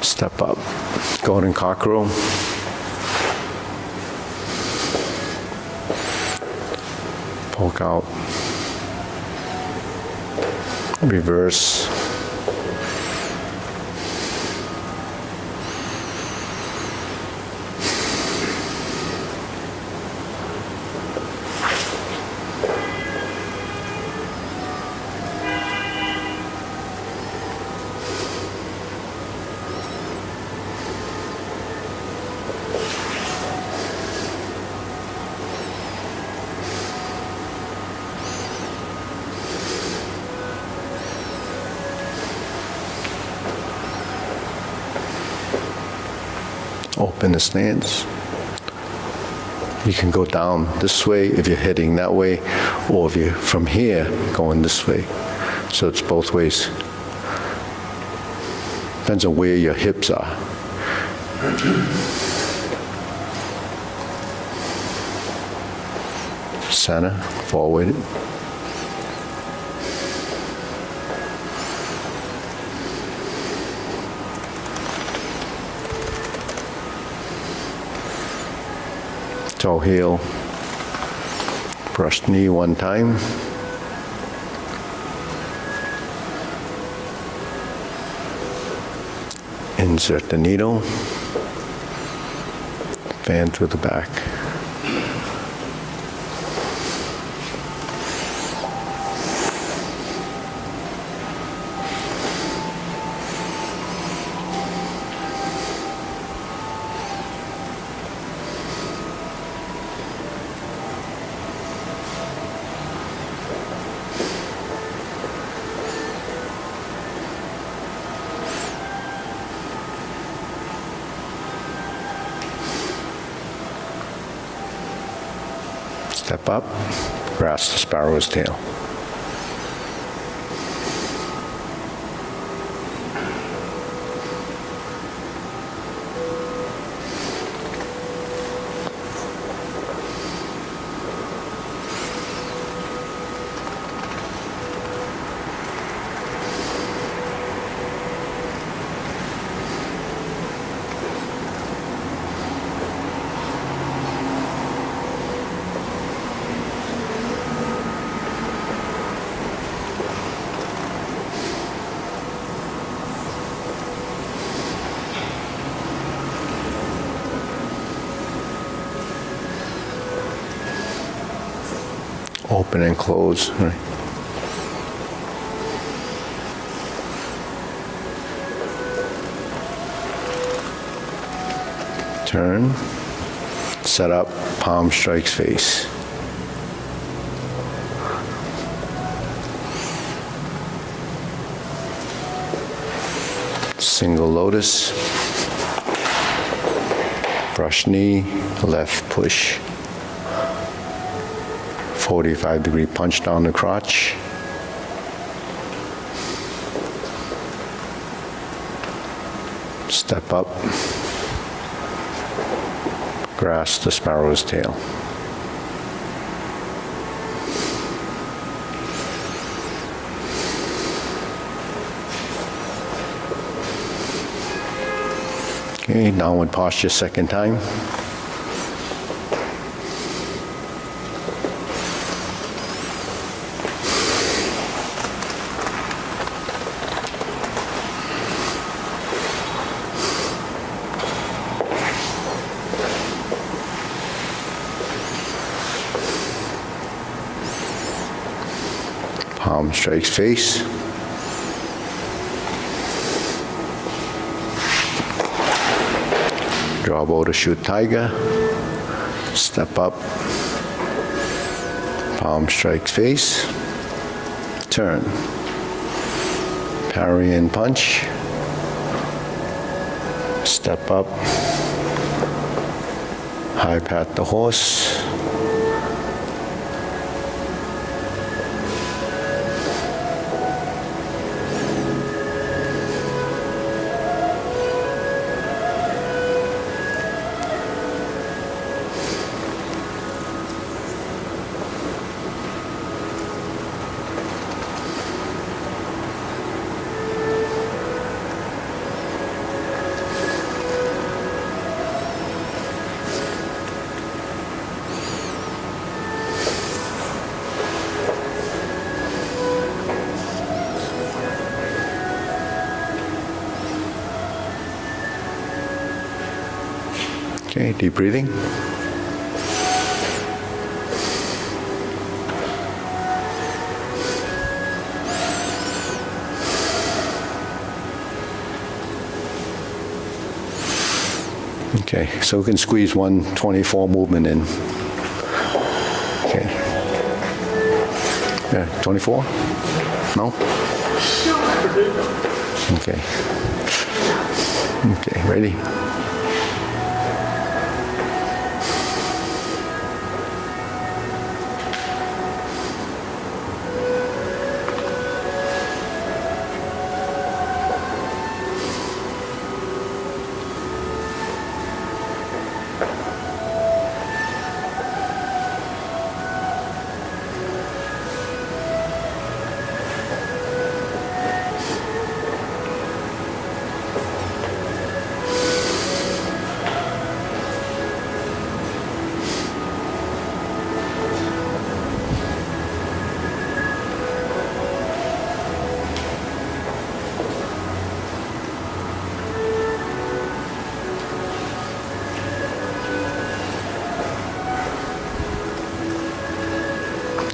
Step up. Golden cockerel. Poke out. Reverse. Open the stance. You can go down this way if you're heading that way, or if you're from here going this way. So it's both ways. Depends on where your hips are. Center, forward. Toe heel, brush knee one time. Insert the needle, fan through the back. Step up, grasp the sparrow's tail. Open and close. Right. Turn, set up, palm strikes face. Single lotus, brush knee, left push. 45-degree punch down the crotch. Step up. Grasp the sparrow's tail. Okay, downward posture second time. Palm strikes face. Draw bow to shoot tiger. Step up. Palm strikes face. Turn. Parry and punch. Step up. High pat the horse. Okay, deep breathing. Okay, so we can squeeze 124 movement in. Okay. Yeah, 24? No? Okay. Okay, ready?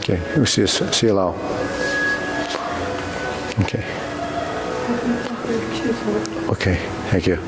Okay, we see allow. Okay. Okay, thank you.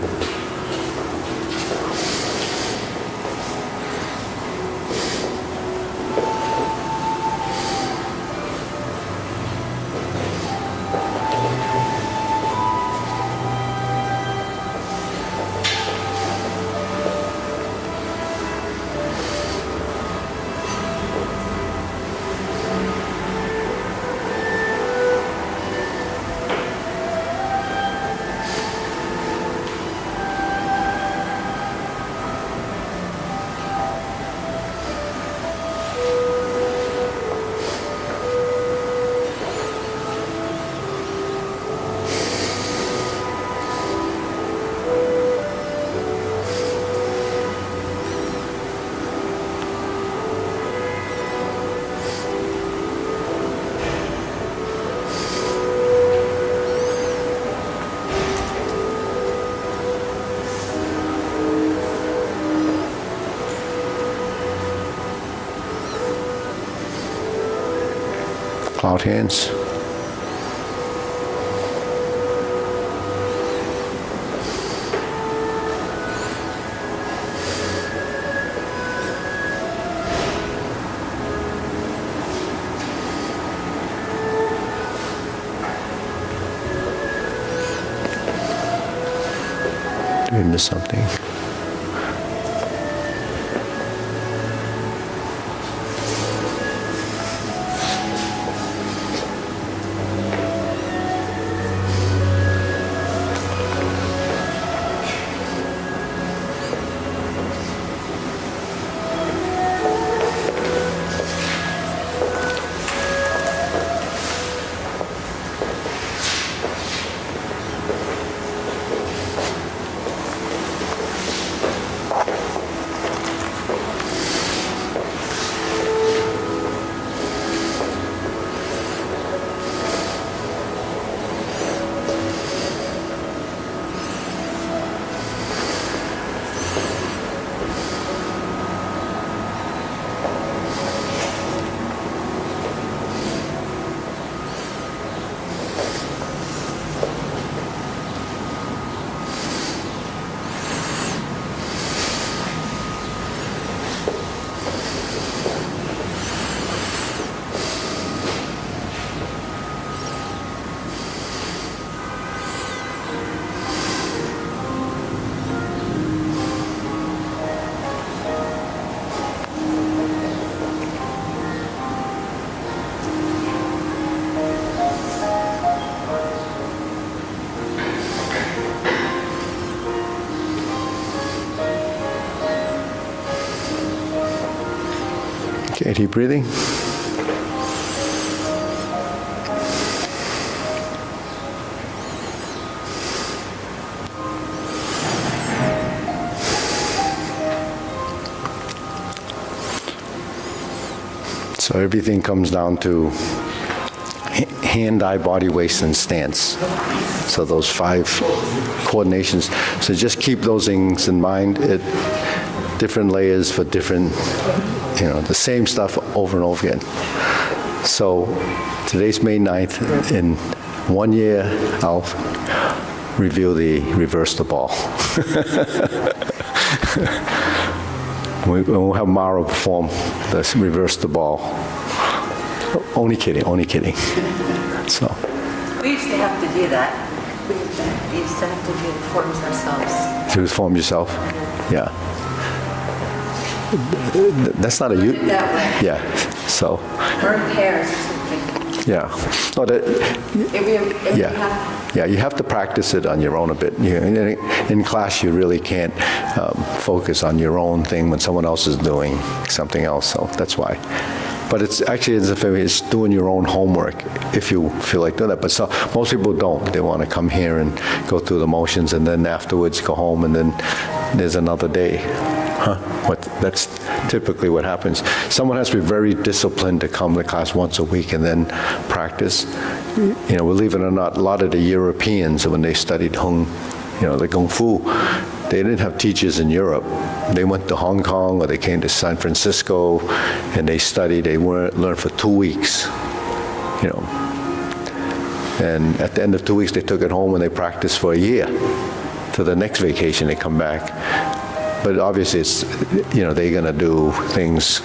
Cloud hands. Did we miss something? Okay, deep breathing. So everything comes down to hand, eye, body, waist, and stance. So those 5 coordinations. So just keep those things in mind. different layers for different, the same stuff over and over again. So today's May 9th. In 1 year, I'll reveal the reverse the ball. We'll have Mara perform the reverse the ball. Only kidding, only kidding. So. We used to have to do that. We used to have to do the forms ourselves. To form yourself? Yeah. That's not a you. That way. Yeah. So. Burn pairs or something. Yeah. Oh, Yeah. Yeah, you have to practice it on your own a bit. In class, you really can't focus on your own thing when someone else is doing something else, so that's why. But it's actually, it's doing your own homework if you feel like doing that. But most people don't. They want to come here and go through the motions and then afterwards go home and then there's another day. That's typically what happens. Someone has to be very disciplined to come to class once a week and then practice. Believe it or not, a lot of the Europeans, when they studied Hung, the Kung Fu, they didn't have teachers in Europe. They went to Hong Kong or they came to San Francisco and they studied. They learned for 2 weeks, And at the end of 2 weeks, they took it home and they practiced for a year. To the next vacation, they come back. But obviously, it's, they're going to do things,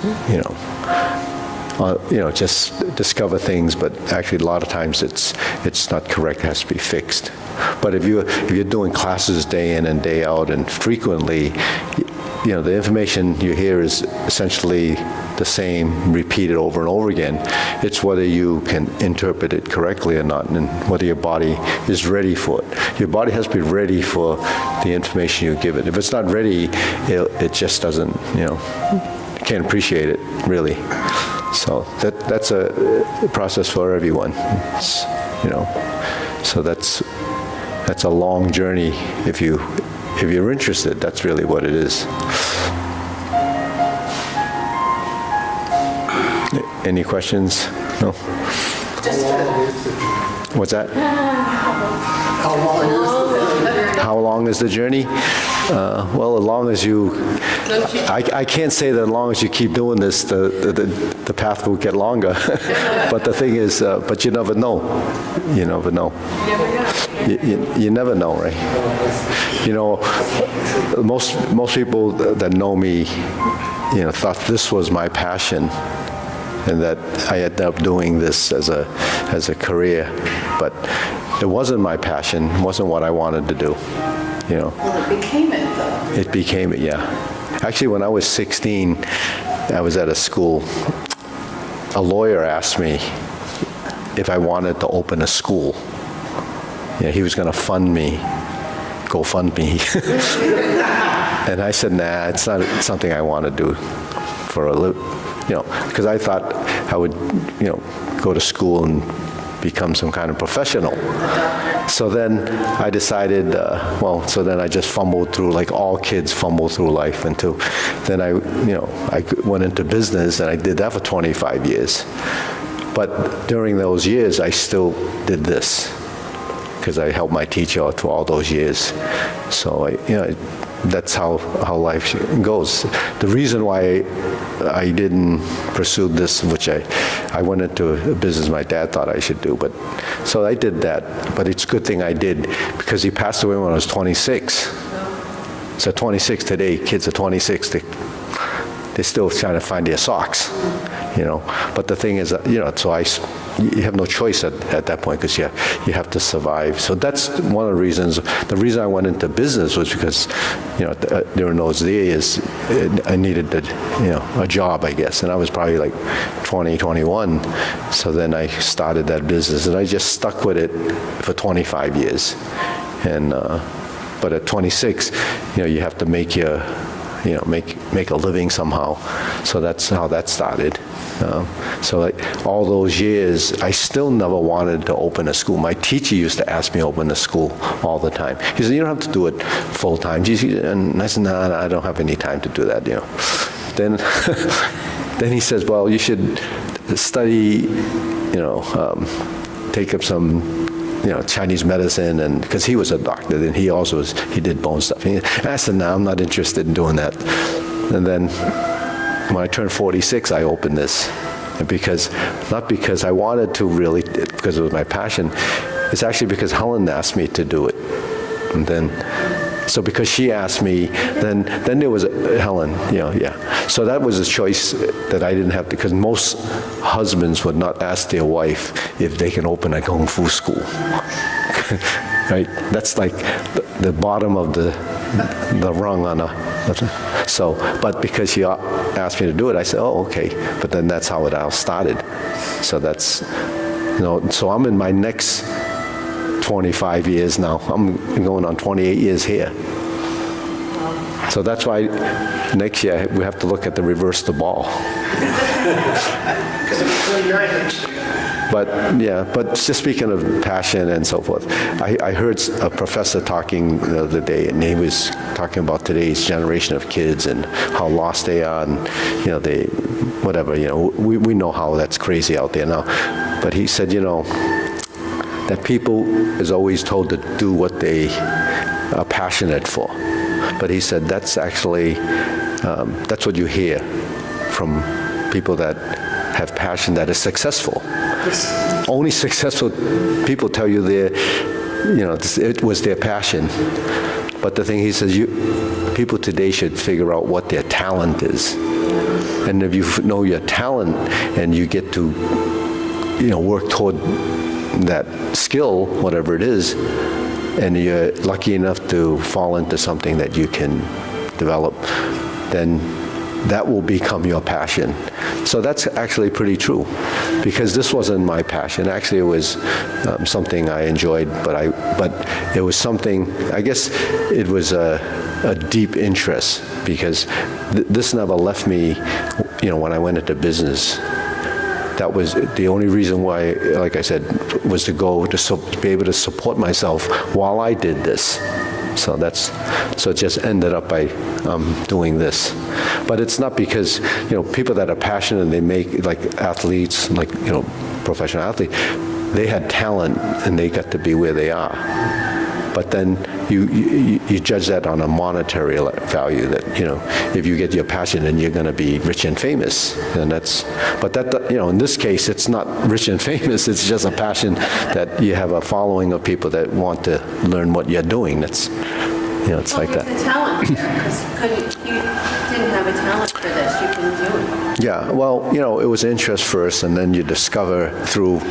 just discover things, but actually a lot of times it's not correct, it has to be fixed. But if you're doing classes day in and day out and frequently, the information you hear is essentially the same, repeated over and over again. It's whether you can interpret it correctly or not, and whether your body is ready for it. Your body has to be ready for the information you give it. If it's not ready, it just doesn't, can't appreciate it, really. So that's a process for everyone. So that's a long journey. If you're interested, that's really what it is. Any questions? No? What's that? How long is the journey? Well, as long as you, I can't say that as long as you keep doing this, the path will get longer. But the thing is, but you never know. You never know. You never know, right? Most people that know me, thought this was my passion, and that I ended up doing this as a career. But it wasn't my passion. It wasn't what I wanted to do. Well, it became it, though. It became it, yeah. Actually, when I was 16, I was at a school. A lawyer asked me if I wanted to open a school. He was going to fund me, GoFundMe. And I said, nah, it's not something I want to do for a living, because I thought I would, go to school and become some kind of professional. So then I decided, so then I just fumbled through, like all kids fumble through life until then I went into business and I did that for 25 years. But during those years, I still did this because I helped my teacher out through all those years. So that's how life goes. The reason why I didn't pursue this, which I went into a business my dad thought I should do, but so I did that. But it's a good thing I did because he passed away when I was 26. So 26 today, kids are 26. They're still trying to find their socks, But the thing is, so you have no choice at that point because you have to survive. So that's one of the reasons. The reason I went into business was because, during those days, I needed a job, I guess. And I was probably like 20, 21. So then I started that business and I just stuck with it for 25 years. And, but at 26, you have to make make a living somehow. So that's how that started. So like all those years, I still never wanted to open a school. My teacher used to ask me to open a school all the time. He said, you don't have to do it full time. And I said, no, I don't have any time to do that, Then, then he says, well, you should study, take up some Chinese medicine, and because he was a doctor, and he did bone stuff. And I said, no, I'm not interested in doing that. And then when I turned 46, I opened this. And not because I wanted to really, because it was my passion, it's actually because Helen asked me to do it. And then, so because she asked me, then there was Helen, yeah. So that was a choice that I didn't have to, because most husbands would not ask their wife if they can open a Kung Fu school. Right? That's like the bottom of the rung on a, so, but because she asked me to do it, I said, oh, okay. But then that's how it all started. So that's, so I'm in my next 25 years now. I'm going on 28 years here. So that's why next year we have to look at the reverse the ball. But yeah, but just speaking of passion and so forth, I heard a professor talking the other day, and he was talking about today's generation of kids and how lost they are, and they, whatever, we know how that's crazy out there now. But he said, that people is always told to do what they are passionate for. But he said that's actually, that's what you hear from people that have passion that is successful. Only successful people tell you it was their passion. But the thing he says, people today should figure out what their talent is. And if you know your talent and you get to, work toward that skill, whatever it is, and you're lucky enough to fall into something that you can develop, then that will become your passion. So that's actually pretty true, because this wasn't my passion. Actually, it was something I enjoyed, but it was something, I guess it was a deep interest, because this never left me, when I went into business. That was the only reason why, like I said, was to be able to support myself while I did this. So it just ended up by doing this. But it's not because, people that are passionate and they make, like athletes, like, professional athlete, they had talent and they got to be where they are. But then you judge that on a monetary value, that, if you get your passion, then you're going to be rich and famous. And in this case, it's not rich and famous, it's just a passion that you have a following of people that want to learn what you're doing. That's, it's like that. The talent there, because you didn't have a talent for this, you couldn't do it. Yeah, well, it was interest first, and then you discover through,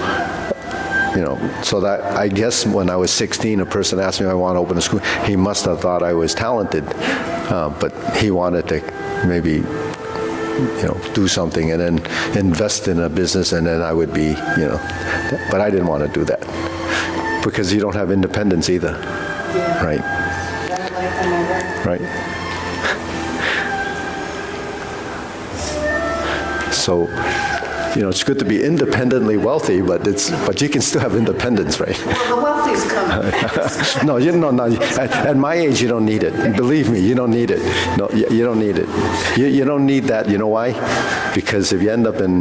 so that, I guess when I was 16, a person asked me if I want to open a school. He must have thought I was talented, but he wanted to maybe, do something and then invest in a business, and then I would be, but I didn't want to do that, because you don't have independence either, right? Right. So, it's good to be independently wealthy, but you can still have independence, right? Well, the wealthy's coming. No, at my age, you don't need it. Believe me, you don't need it. No, you don't need it. You don't need that. You know why? Because if you end up in